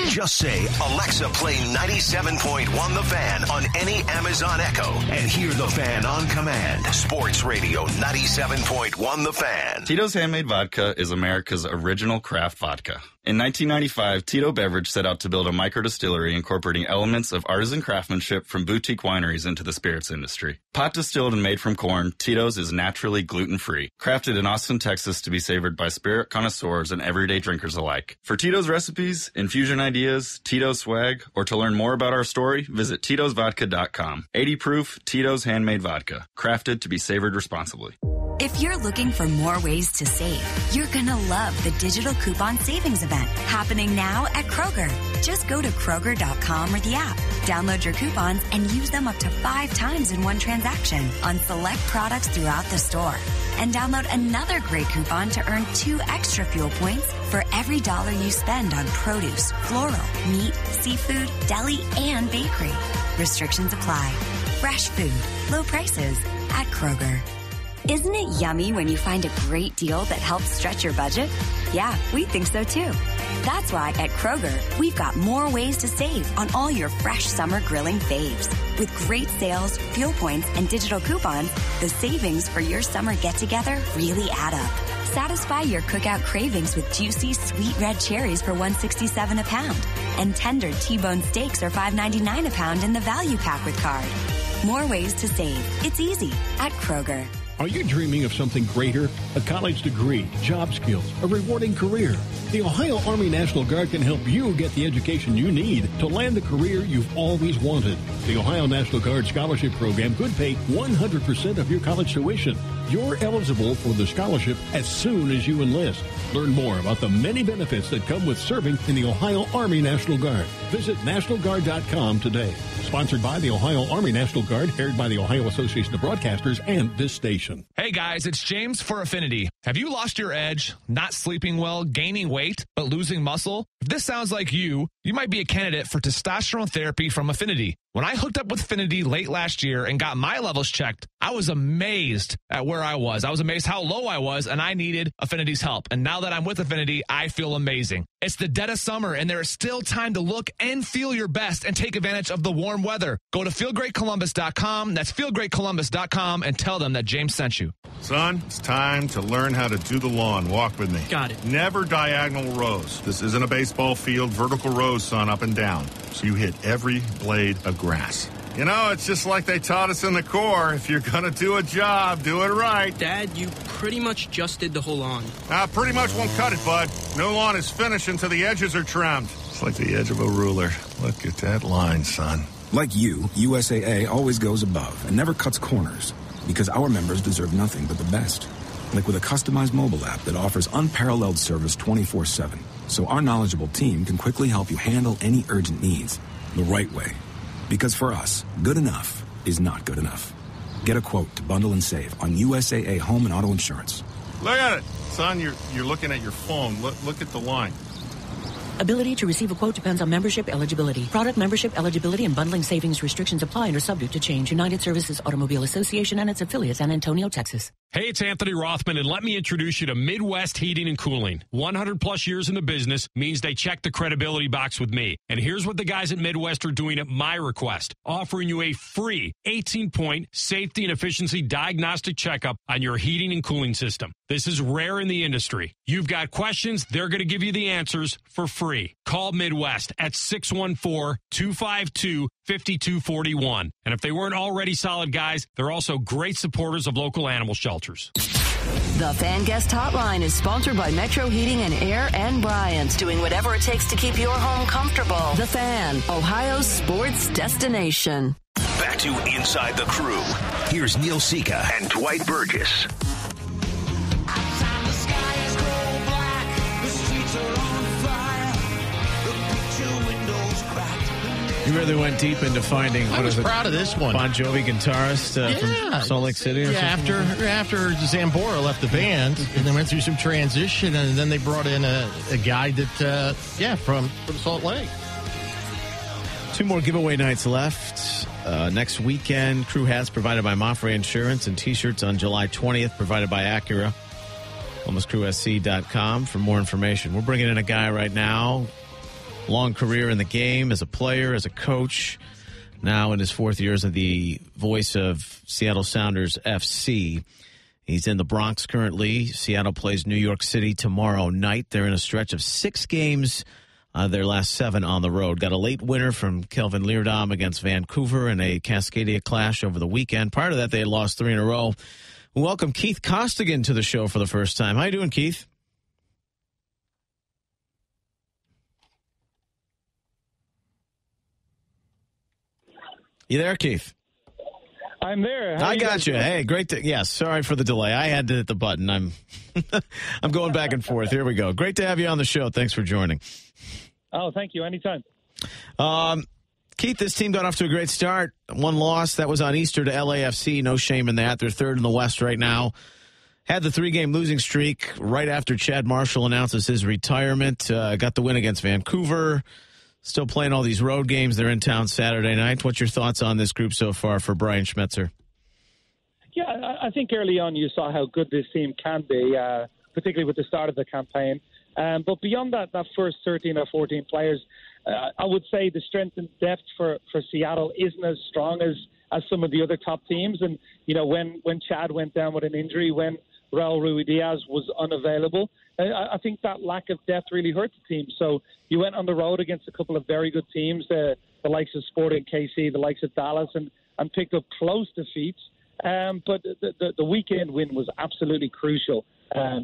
Just say, Alexa, play 97.1 The Fan on any Amazon Echo and hear The Fan on command. Sports Radio 97.1 The Fan.
Tito's Handmade Vodka is America's original craft vodka. In 1995, Tito Beverage set out to build a microdistillery incorporating elements of artisan craftsmanship from boutique wineries into the spirits industry. Pot distilled and made from corn, Tito's is naturally gluten-free, crafted in Austin, Texas to be savored by spirit connoisseurs and everyday drinkers alike. For Tito's recipes, infusion ideas, Tito's swag, or to learn more about our story, visit Tito'sVodka.com. 80 proof Tito's Handmade Vodka, crafted to be savored responsibly.
If you're looking for more ways to save, you're gonna love the digital coupon savings event happening now at Kroger. Just go to Kroger.com or the app, download your coupons, and use them up to 5 times in one transaction on select products throughout the store. And download another great coupon to earn 2 extra fuel points for every $1 you spend on produce, floral, meat, seafood, deli, and bakery. Restrictions apply. Fresh food, low prices at Kroger. Isn't it yummy when you find a great deal that helps stretch your budget? Yeah, we think so too. That's why at Kroger, we've got more ways to save on all your fresh summer grilling faves. With great sales, fuel points, and digital coupons, the savings for your summer get-together really add up. Satisfy your cookout cravings with juicy, sweet red cherries for $1.67 a pound. And tender T-bone steaks are $5.99 a pound in the value pack with card. More ways to save. It's easy at Kroger.
Are you dreaming of something greater? A college degree, job skills, a rewarding career? The Ohio Army National Guard can help you get the education you need to land the career you've always wanted. The Ohio National Guard Scholarship Program could pay 100% of your college tuition. You're eligible for the scholarship as soon as you enlist. Learn more about the many benefits that come with serving in the Ohio Army National Guard. Visit NationalGuard.com today. Sponsored by the Ohio Army National Guard, aired by the Ohio Association of Broadcasters and this station.
Hey guys, it's James for Affinity. Have you lost your edge, not sleeping well, gaining weight, but losing muscle? If this sounds like you might be a candidate for testosterone therapy from Affinity. When I hooked up with Affinity late last year and got my levels checked, I was amazed at where I was. I was amazed how low I was, and I needed Affinity's help. And now that I'm with Affinity, I feel amazing. It's the dead of summer, and there is still time to look and feel your best and take advantage of the warm weather. Go to feelgreatcolumbus.com. That's feelgreatcolumbus.com, and tell them that James sent you.
Son, it's time to learn how to do the lawn. Walk with me.
Got it.
Never diagonal rows. This isn't a baseball field. Vertical rows, son, up and down. So you hit every blade of grass. You know, it's just like they taught us in the Corps. If you're going to do a job, do it right.
Dad, you pretty much just did the whole lawn.
Pretty much won't cut it, bud. No lawn is finished until the edges are trimmed. It's like the edge of a ruler. Look at that line, son.
Like you, USAA always goes above and never cuts corners because our members deserve nothing but the best. Like with a customized mobile app that offers unparalleled service 24/7. So our knowledgeable team can quickly help you handle any urgent needs the right way. Because for us, good enough is not good enough. Get a quote to bundle and save on USAA home and auto insurance.
Look at it. Son, you're looking at your phone. Look at the line.
Ability to receive a quote depends on membership eligibility. Product membership eligibility and bundling savings restrictions apply and are subject to change. United Services Automobile Association and its affiliates, San Antonio, Texas.
Hey, it's Anthony Rothman, and let me introduce you to Midwest Heating and Cooling. 100 plus years in the business means they check the credibility box with me. And here's what the guys at Midwest are doing at my request, offering you a free 18-point safety and efficiency diagnostic checkup on your heating and cooling system. This is rare in the industry. You've got questions, they're going to give you the answers for free. Call Midwest at 614-252-5241. And if they weren't already solid guys, they're also great supporters of local animal shelters.
The Fan Guest Hotline is sponsored by Metro Heating and Air and Bryant, doing whatever it takes to keep your home comfortable. The Fan, Ohio's sports destination.
Back to Inside the Crew. Here's Neil Sika and Dwight Burgess.
You really went deep into finding.
I was proud of this one.
Bon Jovi guitarist from Salt Lake City. Or something?
After Zambora left the band, and they went through some transition, and then they brought in a guy that, from Salt Lake.
2 more giveaway nights left. Next weekend, crew hats provided by Mafre Insurance and T-shirts on July 20th provided by Acura. ColumbusCrewSC.com for more information. We're bringing in a guy right now. Long career in the game as a player, as a coach. Now in his 4th year as the voice of Seattle Sounders FC. He's in the Bronx currently. Seattle plays New York City tomorrow night. They're in a stretch of 6 games. Their last 7 on the road. Got a late winner from Kelvin Leerdam against Vancouver in a Cascadia clash over the weekend. Prior to that, they had lost 3 in a row. Welcome Keith Costigan to the show for the first time. How you doing, Keith? You there, Keith?
I'm there.
I got you. Hey, great. Yes, sorry for the delay. I had to hit the button. I'm going back and forth. Here we go. Great to have you on the show. Thanks for joining.
Oh, thank you. Anytime.
Keith, this team got off to a great start. 1 loss. That was on Easter to LAFC. No shame in that. They're 3rd in the West right now. Had the 3-game losing streak right after Chad Marshall announces his retirement. Got the win against Vancouver. Still playing all these road games. They're in town Saturday night. What's your thoughts on this group so far for Brian Schmetzer?
Yeah, I think early on you saw how good this team can be, particularly with the start of the campaign. But beyond that first 13 or 14 players, I would say the strength and depth for Seattle isn't as strong as some of the other top teams. And, when Chad went down with an injury, when Raul Ruidiaz was unavailable, I think that lack of depth really hurt the team. So you went on the road against a couple of very good teams, the likes of Sporting KC, the likes of Dallas, and picked up close defeats. But the weekend win was absolutely crucial.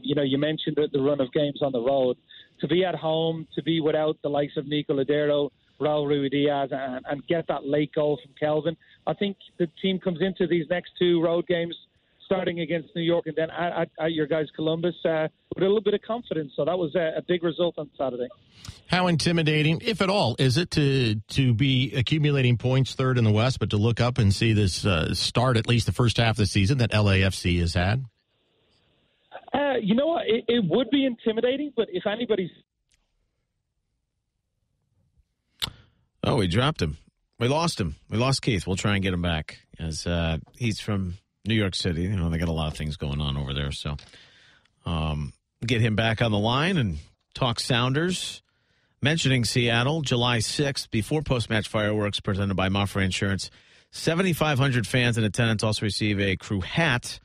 You mentioned the run of games on the road. To be at home, to be without the likes of Nico Ladero, Raul Ruidiaz, and get that late goal from Kelvin, I think the team comes into these next 2 road games, starting against New York and then at your guys Columbus, with a little bit of confidence. So that was a big result on Saturday.
How intimidating, if at all, is it to be accumulating points 3rd in the West, but to look up and see this start, at least the first half of the season, that LAFC has had?
You know what? It would be intimidating, but if anybody's...
Oh, we dropped him. We lost him. We lost Keith. We'll try and get him back, as he's from New York City. They got a lot of things going on over there. So get him back on the line and talk Sounders. Mentioning Seattle, July 6th, before post-match fireworks presented by Mafre Insurance. 7,500 fans in attendance also receive a crew hat.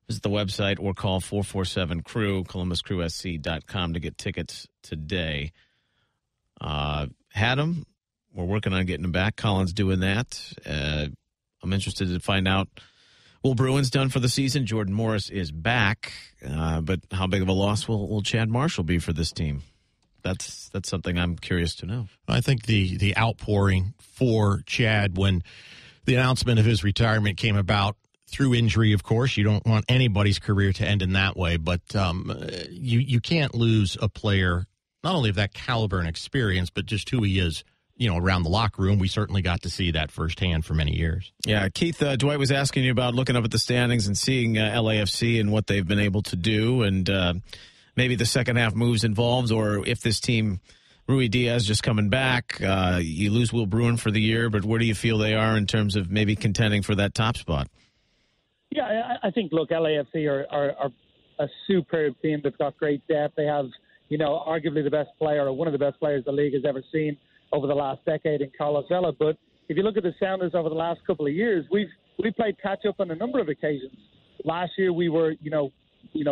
Visit the website or call 447-CREW, ColumbusCrewSC.com to get tickets today. Had them. We're working on getting them back. Colin's doing that. I'm interested to find out. Will Bruin's done for the season? Jordan Morris is back. But how big of a loss will Chad Marshall be for this team? That's something I'm curious to know.
I think the outpouring for Chad when the announcement of his retirement came about through injury, of course. You don't want anybody's career to end in that way, but you can't lose a player not only of that caliber and experience, but just who he is, around the locker room. We certainly got to see that firsthand for many years.
Yeah, Keith, Dwight was asking you about looking up at the standings and seeing LAFC and what they've been able to do, and maybe the second half moves involved, or if this team, Ruidiaz just coming back, you lose Will Bruin for the year, but where do you feel they are in terms of maybe contending for that top spot?
Yeah, I think, look, LAFC are a superb team. They've got great depth. They have, arguably the best player, or one of the best players the league has ever seen over the last decade in Carlos Vela. But if you look at the Sounders over the last couple of years, we've played catch-up on a number of occasions. Last year we were,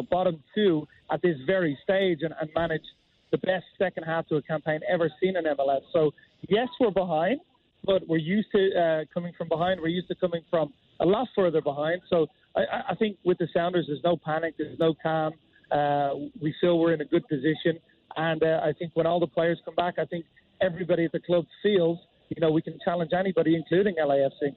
bottom 2 at this very stage and managed the best second half to a campaign ever seen in MLS. So, yes, we're behind, but we're used to coming from behind. We're used to coming from a lot further behind. So I think with the Sounders, there's no panic, there's no calm. We feel we're in a good position. And I think when all the players come back, I think everybody at the club feels, we can challenge anybody, including LAFC.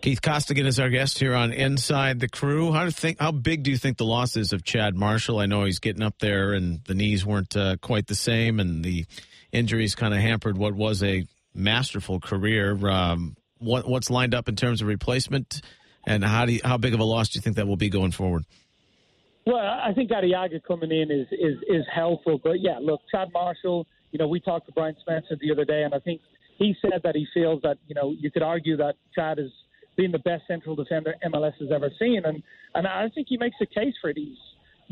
Keith Costigan is our guest here on Inside the Crew. How big do you think the loss is of Chad Marshall? I know he's getting up there, and the knees weren't quite the same, and the injuries kind of hampered what was a masterful career. What's lined up in terms of replacement, and how big of a loss do you think that will be going forward?
Well, I think Arriaga coming in is helpful, but yeah, look, Chad Marshall. We talked to Brian Spencer the other day, and I think he said that he feels that you could argue that Chad is being the best central defender MLS has ever seen. And I think he makes a case for it. He's,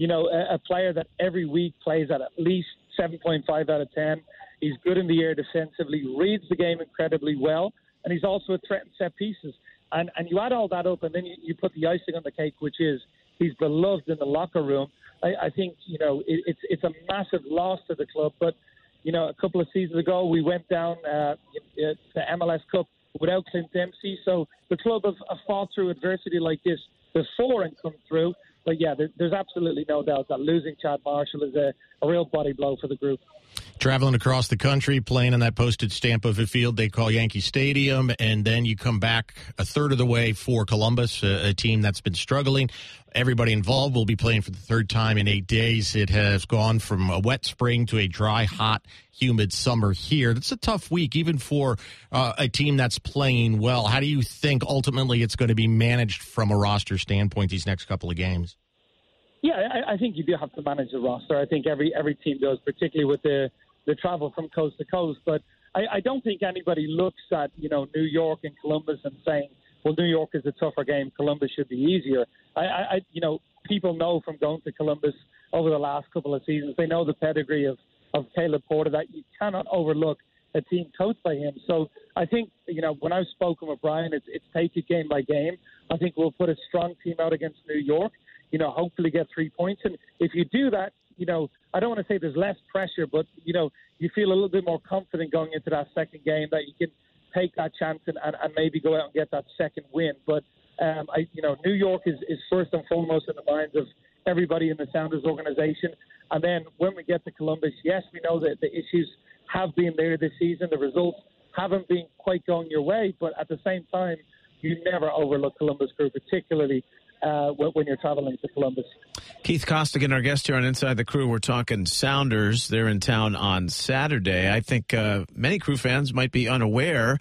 a player that every week plays at least 7.5 out of 10. He's good in the air defensively, reads the game incredibly well, and he's also a threat in set pieces. And you add all that up, and then you put the icing on the cake, which is he's beloved in the locker room. I think, it's a massive loss to the club. But, a couple of seasons ago, we went down to MLS Cup without Clint Dempsey. So the club have fought through adversity like this before and come through. But, yeah, there's absolutely no doubt that losing Chad Marshall is a real body blow for the group.
Traveling across the country, playing in that postage stamp of a field they call Yankee Stadium, and then you come back a third of the way for Columbus, a team that's been struggling. Everybody involved will be playing for the third time in 8 days. It has gone from a wet spring to a dry, hot, humid summer here. It's a tough week, even for a team that's playing well. How do you think ultimately it's going to be managed from a roster standpoint these next couple of games?
Yeah, I think you do have to manage the roster. I think every team does, particularly with the travel from coast to coast. But I don't think anybody looks at, New York and Columbus and saying, well, New York is a tougher game, Columbus should be easier. People know from going to Columbus over the last couple of seasons, they know the pedigree of Caleb Porter, that you cannot overlook a team coached by him. So I think, when I've spoken with Brian, it's take it game by game. I think we'll put a strong team out against New York, hopefully get 3 points. And if you do that, I don't want to say there's less pressure, but, you feel a little bit more confident going into that second game that you can take that chance and maybe go out and get that second win. But, New York is first and foremost in the minds of everybody in the Sounders organization. And then when we get to Columbus, yes, we know that the issues have been there this season. The results haven't been quite going your way. But at the same time, you never overlook Columbus Crew, particularly when you're traveling to Columbus.
Keith Costigan, our guest here on Inside the Crew. We're talking Sounders. They're in town on Saturday. I think many Crew fans might be unaware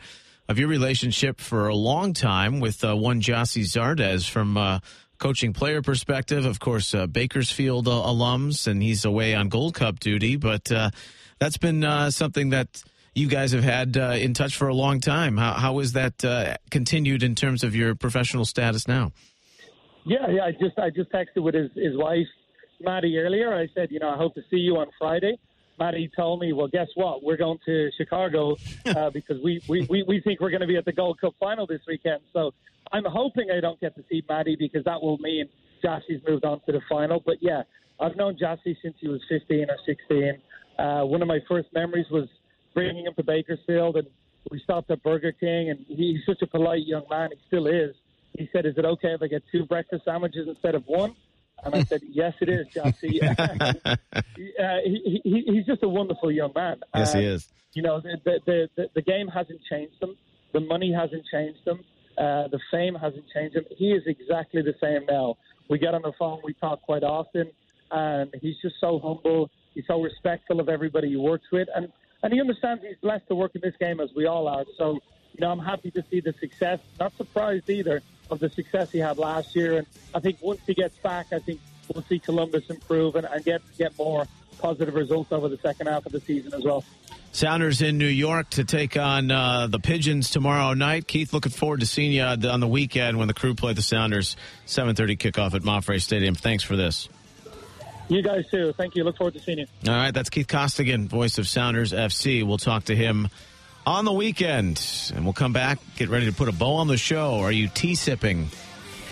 of your relationship for a long time with one Jossie Zardes from coaching player perspective. Of course, Bakersfield alums, and he's away on Gold Cup duty. But that's been something that you guys have had in touch for a long time. How is that continued in terms of your professional status now?
Yeah. I just texted with his wife, Maddie, earlier. I said, I hope to see you on Friday. Maddie told me, well, guess what? We're going to Chicago because we think we're going to be at the Gold Cup final this weekend. So I'm hoping I don't get to see Maddie because that will mean Jossie's moved on to the final. But, yeah, I've known Jossie since he was 15 or 16. One of my first memories was bringing him to Bakersfield, and we stopped at Burger King, and he's such a polite young man. He still is. He said, is it okay if I get 2 breakfast sandwiches instead of 1? And I said, yes, it is, Jossie. He's just a wonderful young man.
Yes, he is.
The game hasn't changed him. The money hasn't changed him. The fame hasn't changed him. He is exactly the same now. We get on the phone. We talk quite often. And he's just so humble. He's so respectful of everybody he works with. And he understands he's blessed to work in this game as we all are. So, I'm happy to see the success. Not surprised either of the success he had last year. And I think once he gets back, I think we'll see Columbus improve and get more positive results over the second half of the season as well.
Sounders in New York to take on the Pigeons tomorrow night. Keith, looking forward to seeing you on the weekend when the Crew play the Sounders. 7:30 kickoff at Montfray Stadium. Thanks for this.
You guys too. Thank you. Look forward to seeing you.
All right, that's Keith Costigan, voice of Sounders FC. We'll talk to him on the weekend, and we'll come back, get ready to put a bow on the show. Are you tea-sipping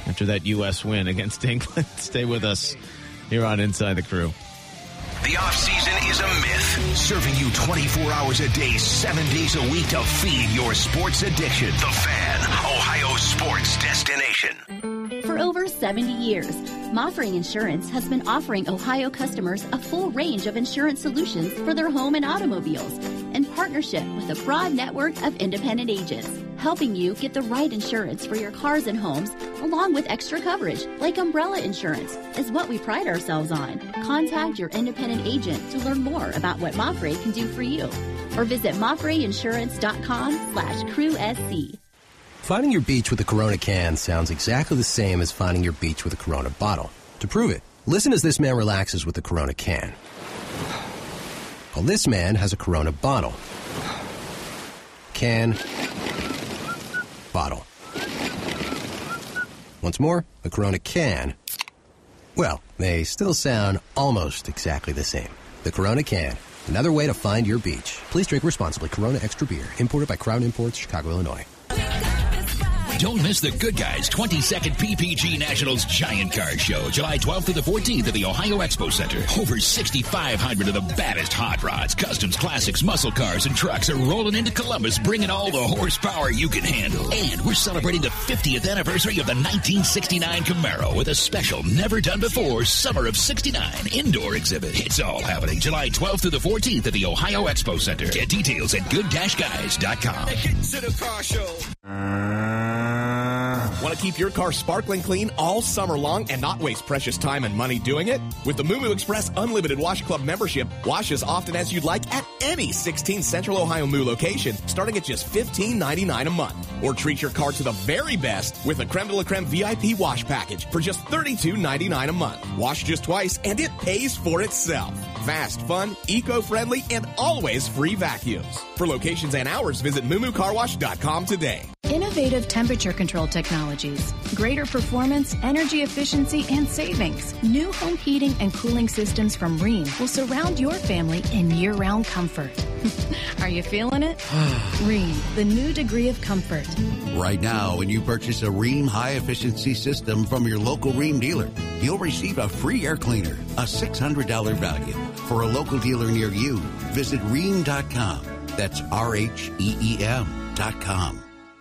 after that U.S. win against England? Stay with us here on Inside the Crew.
The off-season is a myth. Serving you 24 hours a day, 7 days a week to feed your sports addiction. The Fan, Ohio sports destination.
For over 70 years, Mafre Insurance has been offering Ohio customers a full range of insurance solutions for their home and automobiles in partnership with a broad network of independent agents, helping you get the right insurance for your cars and homes, along with extra coverage like umbrella insurance, is what we pride ourselves on. Contact your independent agent to learn more about what Mafre can do for you, or visit mafreinsurance.com/crewsc.
Finding your beach with a Corona can sounds exactly the same as finding your beach with a Corona bottle. To prove it, listen as this man relaxes with a Corona can. Well, this man has a Corona bottle. Can. Bottle. Once more, a Corona can. Well, they still sound almost exactly the same. The Corona can. Another way to find your beach. Please drink responsibly. Corona Extra Beer. Imported by Crown Imports, Chicago, Illinois.
Don't miss the Good Guys 22nd PPG Nationals Giant Card Show, July 12th to the 14th at the Ohio Expo Center. Over 6,500 of the baddest hot rods, customs, classics, muscle cars, and trucks are rolling into Columbus, bringing all the horsepower you can handle. And we're celebrating the 50th anniversary of the 1969 Camaro with a special never-done-before Summer of 69 indoor exhibit. It's all happening July 12th to the 14th at the Ohio Expo Center. Get details at good-guys.com.
Want to keep your car sparkling clean all summer long and not waste precious time and money doing it? With the Moo Express Unlimited Wash Club membership, wash as often as you'd like at any 16 Central Ohio Moo location, starting at just $15.99 a month. Or treat your car to the very best with a Creme de la Creme VIP wash package for just $32.99 a month. Wash just twice and it pays for itself. Fast, fun, eco-friendly, and always free vacuums. For locations and hours, visit moomoocarwash.com today.
Innovative temperature control technologies, greater performance, energy efficiency, and savings. New home heating and cooling systems from Rheem will surround your family in year-round comfort. Are you feeling it? Rheem, the new degree of comfort.
Right now, when you purchase a Rheem high-efficiency system from your local Rheem dealer, you'll receive a free air cleaner, a $600 value. For a local dealer near you, visit Rheem.com. That's RHEEM.com.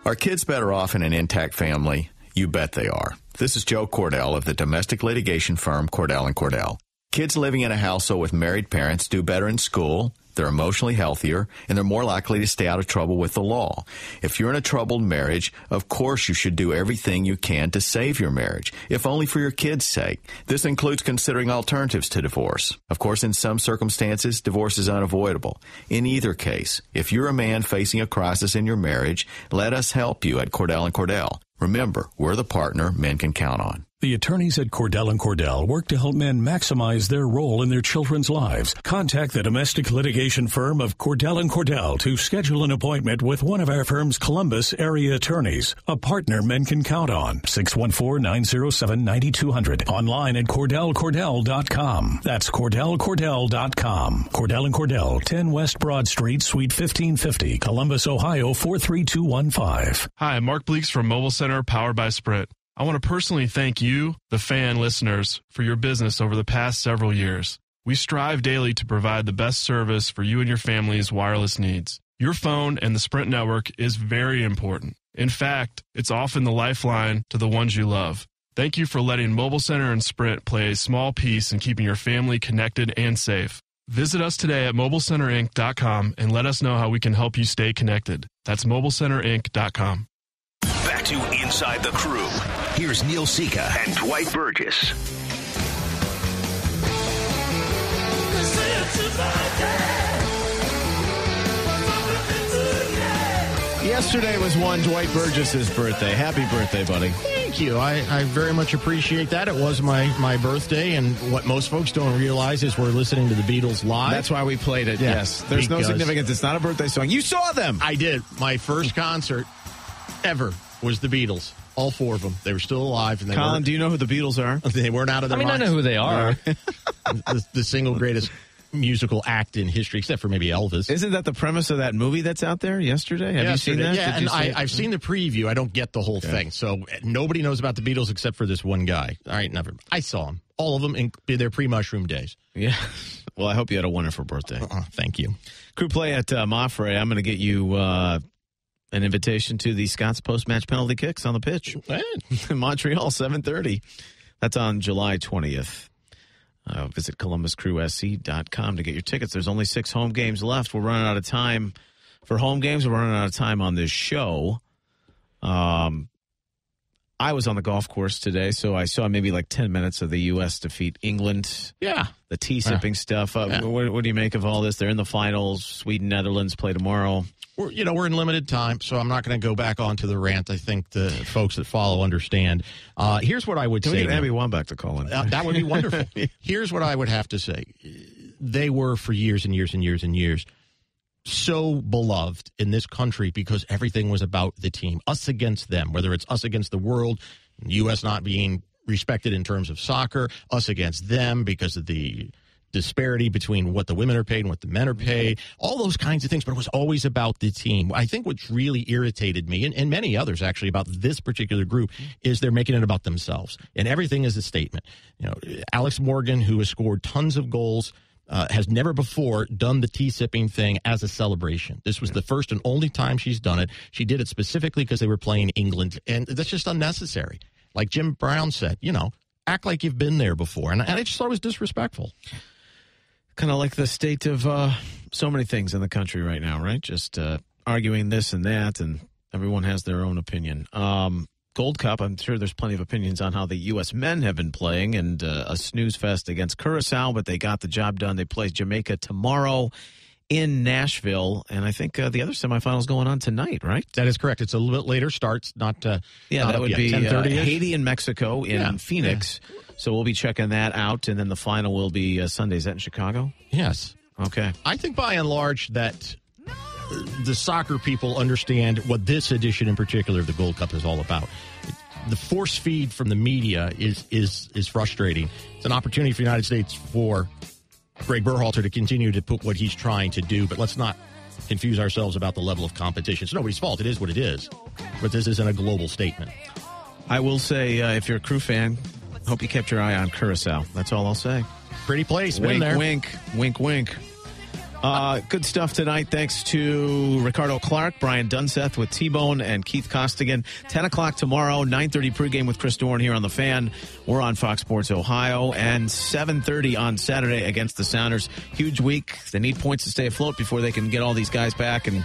Are kids better off in an intact family? You bet they are. This is Joe Cordell of the domestic litigation firm Cordell & Cordell. Kids living in a household with married parents do better in school, they're emotionally healthier, and they're more likely to stay out of trouble with the law. If you're in a troubled marriage, of course you should do everything you can to save your marriage, if only for your kids' sake. This includes considering alternatives to divorce. Of course, in some circumstances, divorce is unavoidable. In either case, if you're a man facing a crisis in your marriage, let us help you at Cordell & Cordell. Remember, we're the partner men can count on.
The attorneys at Cordell & Cordell work to help men maximize their role in their children's lives. Contact the domestic litigation firm of Cordell & Cordell to schedule an appointment with one of our firm's Columbus area attorneys, a partner men can count on. 614-907-9200. Online at CordellCordell.com. That's CordellCordell.com. Cordell & Cordell, 10 West Broad Street, Suite 1550, Columbus, Ohio, 43215.
Hi, Mark Bleeks from Mobile Center, powered by Sprint. I want to personally thank you, the fan listeners, for your business over the past several years. We strive daily to provide the best service for you and your family's wireless needs. Your phone and the Sprint network is very important. In fact, it's often the lifeline to the ones you love. Thank you for letting Mobile Center and Sprint play a small piece in keeping your family connected and safe. Visit us today at mobilecenterinc.com and let us know how we can help you stay connected. That's mobilecenterinc.com.
Back to Inside the Crew. Here's Neil Sika and Dwight Burgess.
Yesterday was one Dwight Burgess's birthday. Happy birthday, buddy.
Thank you. I very much appreciate that. It was my birthday, and what most folks don't realize is we're listening to the Beatles live.
That's why we played it, yes. There's no significance. It's not a birthday song. You saw them.
I did. My first concert ever was the Beatles. All four of them. They were still alive. And
Colin, do you know who the Beatles are?
They weren't out of their minds.
I know who they are.
the single greatest musical act in history, except for maybe Elvis.
Isn't that the premise of that movie that's out there yesterday? Have you seen that?
Yeah, and I've seen the preview. I don't get the whole thing. So nobody knows about the Beatles except for this one guy. All right, never. I saw him. all of them in their pre-mushroom days.
Yeah. Well, I hope you had a wonderful birthday.
Thank you.
Crew play at Mafre. I'm going to get you an invitation to the Scots post-match penalty kicks on the pitch in Montreal, 7:30. That's on July 20th. Visit ColumbusCrewSC.com to get your tickets. There's only 6 home games left. We're running out of time for home games. We're running out of time on this show. I was on the golf course today, so I saw maybe like 10 minutes of the U.S. defeat England.
Yeah.
The tea-sipping stuff. What do you make of all this? They're in the finals. Sweden, Netherlands play tomorrow.
We're in limited time, so I'm not going to go back onto the rant. I think the folks that follow understand. Here's what I would say.
Can we get Abby Wambach to call in?
That would be wonderful. Here's what I would have to say. They were, for years and years and years and years, so beloved in this country because everything was about the team, us against them, whether it's us against the world, the U.S. not being respected in terms of soccer, us against them because of the disparity between what the women are paid and what the men are paid, all those kinds of things, but it was always about the team. I think what's really irritated me, and many others actually, about this particular group is they're making it about themselves, and everything is a statement. Alex Morgan, who has scored tons of goals, has never before done the tea-sipping thing as a celebration. This was the first and only time she's done it. She did it specifically because they were playing England, and that's just unnecessary. Like Jim Brown said, act like you've been there before. And I just thought it was disrespectful.
Kind of like the state of so many things in the country right now, right? Just arguing this and that, and everyone has their own opinion. Gold Cup, I'm sure there's plenty of opinions on how the U.S. men have been playing, and a snooze fest against Curacao, but they got the job done. They play Jamaica tomorrow in Nashville, and I think the other semifinals going on tonight, right?
That is correct. It's a little bit later. Starts not
that would be
10:30.
Haiti and Mexico in Phoenix. Yeah. So we'll be checking that out, and then the final will be Sunday. Is that in Chicago?
Yes.
Okay.
I think by and large that the soccer people understand what this edition in particular of the Gold Cup is all about. The force feed from the media is frustrating. It's an opportunity for the United States for Greg Berhalter to continue to put what he's trying to do, but let's not confuse ourselves about the level of competition. It's nobody's fault. It is what it is. But this isn't a global statement.
I will say, if you're a Crew fan, hope you kept your eye on Curacao. That's all I'll say.
Pretty place.
Wink,
been there.
wink, wink, wink. Good stuff tonight. Thanks to Ricardo Clark, Brian Dunseth with T-Bone, and Keith Costigan. 10 o'clock tomorrow, 9:30 pregame with Chris Dorn here on The Fan. We're on Fox Sports Ohio. And 7:30 on Saturday against the Sounders. Huge week. They need points to stay afloat before they can get all these guys back and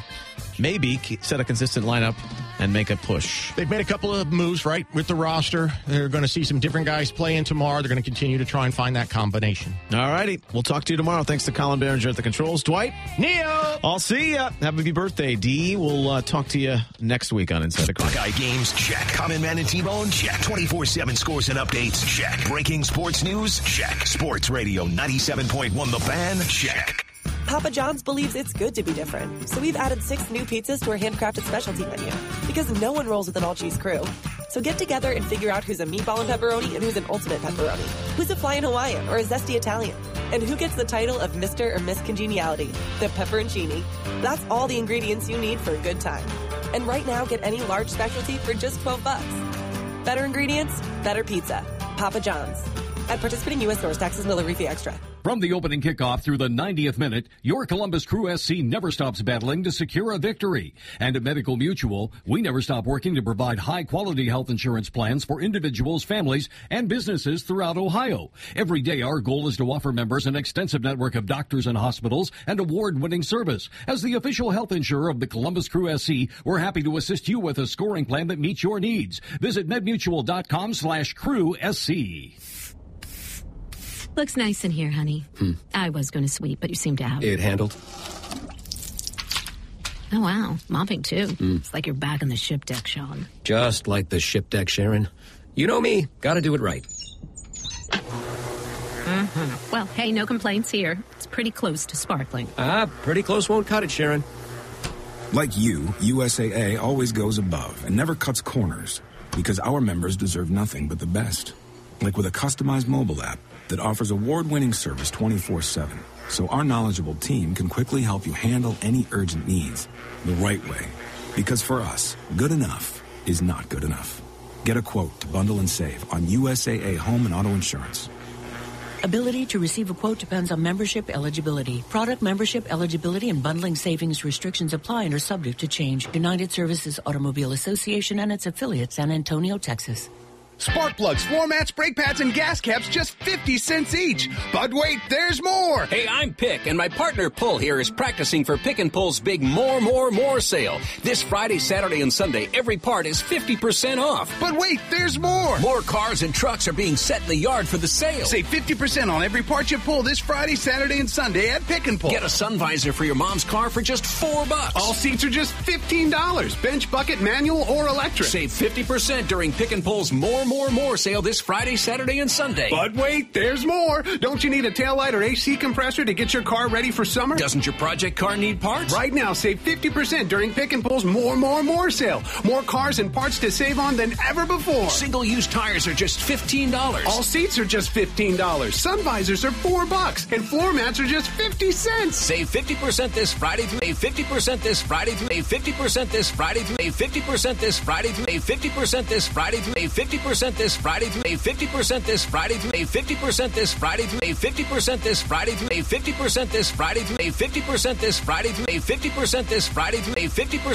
maybe set a consistent lineup and make a push.
They've made a couple of moves, right, with the roster. They're going to see some different guys playing tomorrow. They're going to continue to try and find that combination.
All righty. We'll talk to you tomorrow. Thanks to Colin Behringer at the controls. Dwight.
Neil.
I'll see ya. Happy birthday, D. We'll talk to you next week on Inside the Crew.
Buckeye games, check. Common Man and T-Bone, check. 24/7 scores and updates, check. Breaking sports news, check. Sports Radio 97.1 The Fan, check.
Papa John's believes it's good to be different, so we've added 6 new pizzas to our handcrafted specialty menu, because no one rolls with an all-cheese crew. So get together and figure out who's a meatball and pepperoni and who's an ultimate pepperoni, who's a flying Hawaiian or a zesty Italian, and who gets the title of Mr. or Miss Congeniality, the pepperoncini. That's all the ingredients you need for a good time. And right now, get any large specialty for just $12. Better ingredients, better pizza. Papa John's. At participating U.S. stores, taxes and delivery fee extra.
From the opening kickoff through the 90th minute, your Columbus Crew SC never stops battling to secure a victory. And at Medical Mutual, we never stop working to provide high-quality health insurance plans for individuals, families, and businesses throughout Ohio. Every day, our goal is to offer members an extensive network of doctors and hospitals and award-winning service. As the official health insurer of the Columbus Crew SC, we're happy to assist you with a scoring plan that meets your needs. Visit medmutual.com/CrewSC.
Looks nice in here, honey. I was going to sweep, but you seem to have.
It handled?
Oh, wow. Mopping, too. It's like you're back on the ship deck, Sean.
Just like the ship deck, Sharon. You know me. Gotta do it right.
Well, hey, no complaints here. It's pretty close to sparkling.
Pretty close won't cut it, Sharon.
Like you, USAA always goes above and never cuts corners, because our members deserve nothing but the best. Like with a customized mobile app that offers award-winning service 24/7, so our knowledgeable team can quickly help you handle any urgent needs the right way. Because for us, good enough is not good enough. Get a quote to bundle and save on USAA home and auto insurance.
Ability to receive a quote depends on membership eligibility. Product membership eligibility and bundling savings restrictions apply and are subject to change. United Services Automobile Association and its affiliate, San Antonio, Texas.
Spark plugs, floor mats, brake pads, and gas caps just 50 cents each. But wait, there's more.
Hey, I'm Pick, and my partner Pull here is practicing for Pick and Pull's big more sale. This Friday, Saturday, and Sunday, every part is 50% off.
But wait, there's more.
More cars and trucks are being set in the yard for the sale.
Save 50% on every part you pull this Friday, Saturday, and Sunday at Pick and Pull.
Get a sun visor for your mom's car for just $4.
All seats are just $15. Bench, bucket, manual, or electric.
Save 50% during Pick and Pull's more sale this Friday, Saturday, and Sunday.
But wait, there's more. Don't you need a taillight or AC compressor to get your car ready for summer?
Doesn't your project car need parts?
Right now, save 50% during Pick and Pull's more sale. More cars and parts to save on than ever before.
Single-use tires are just $15.
All seats are just $15. Sun visors are $4. And floor mats are just 50 cents.
Save 50% this Friday through 50% this Friday through 50% this Friday through 50% this Friday through 50% this Friday through 50% this Friday through 50% this Friday through 50% this Friday through 50% this Friday through 50% this Friday through 50% this Friday through 50% this Friday through 50%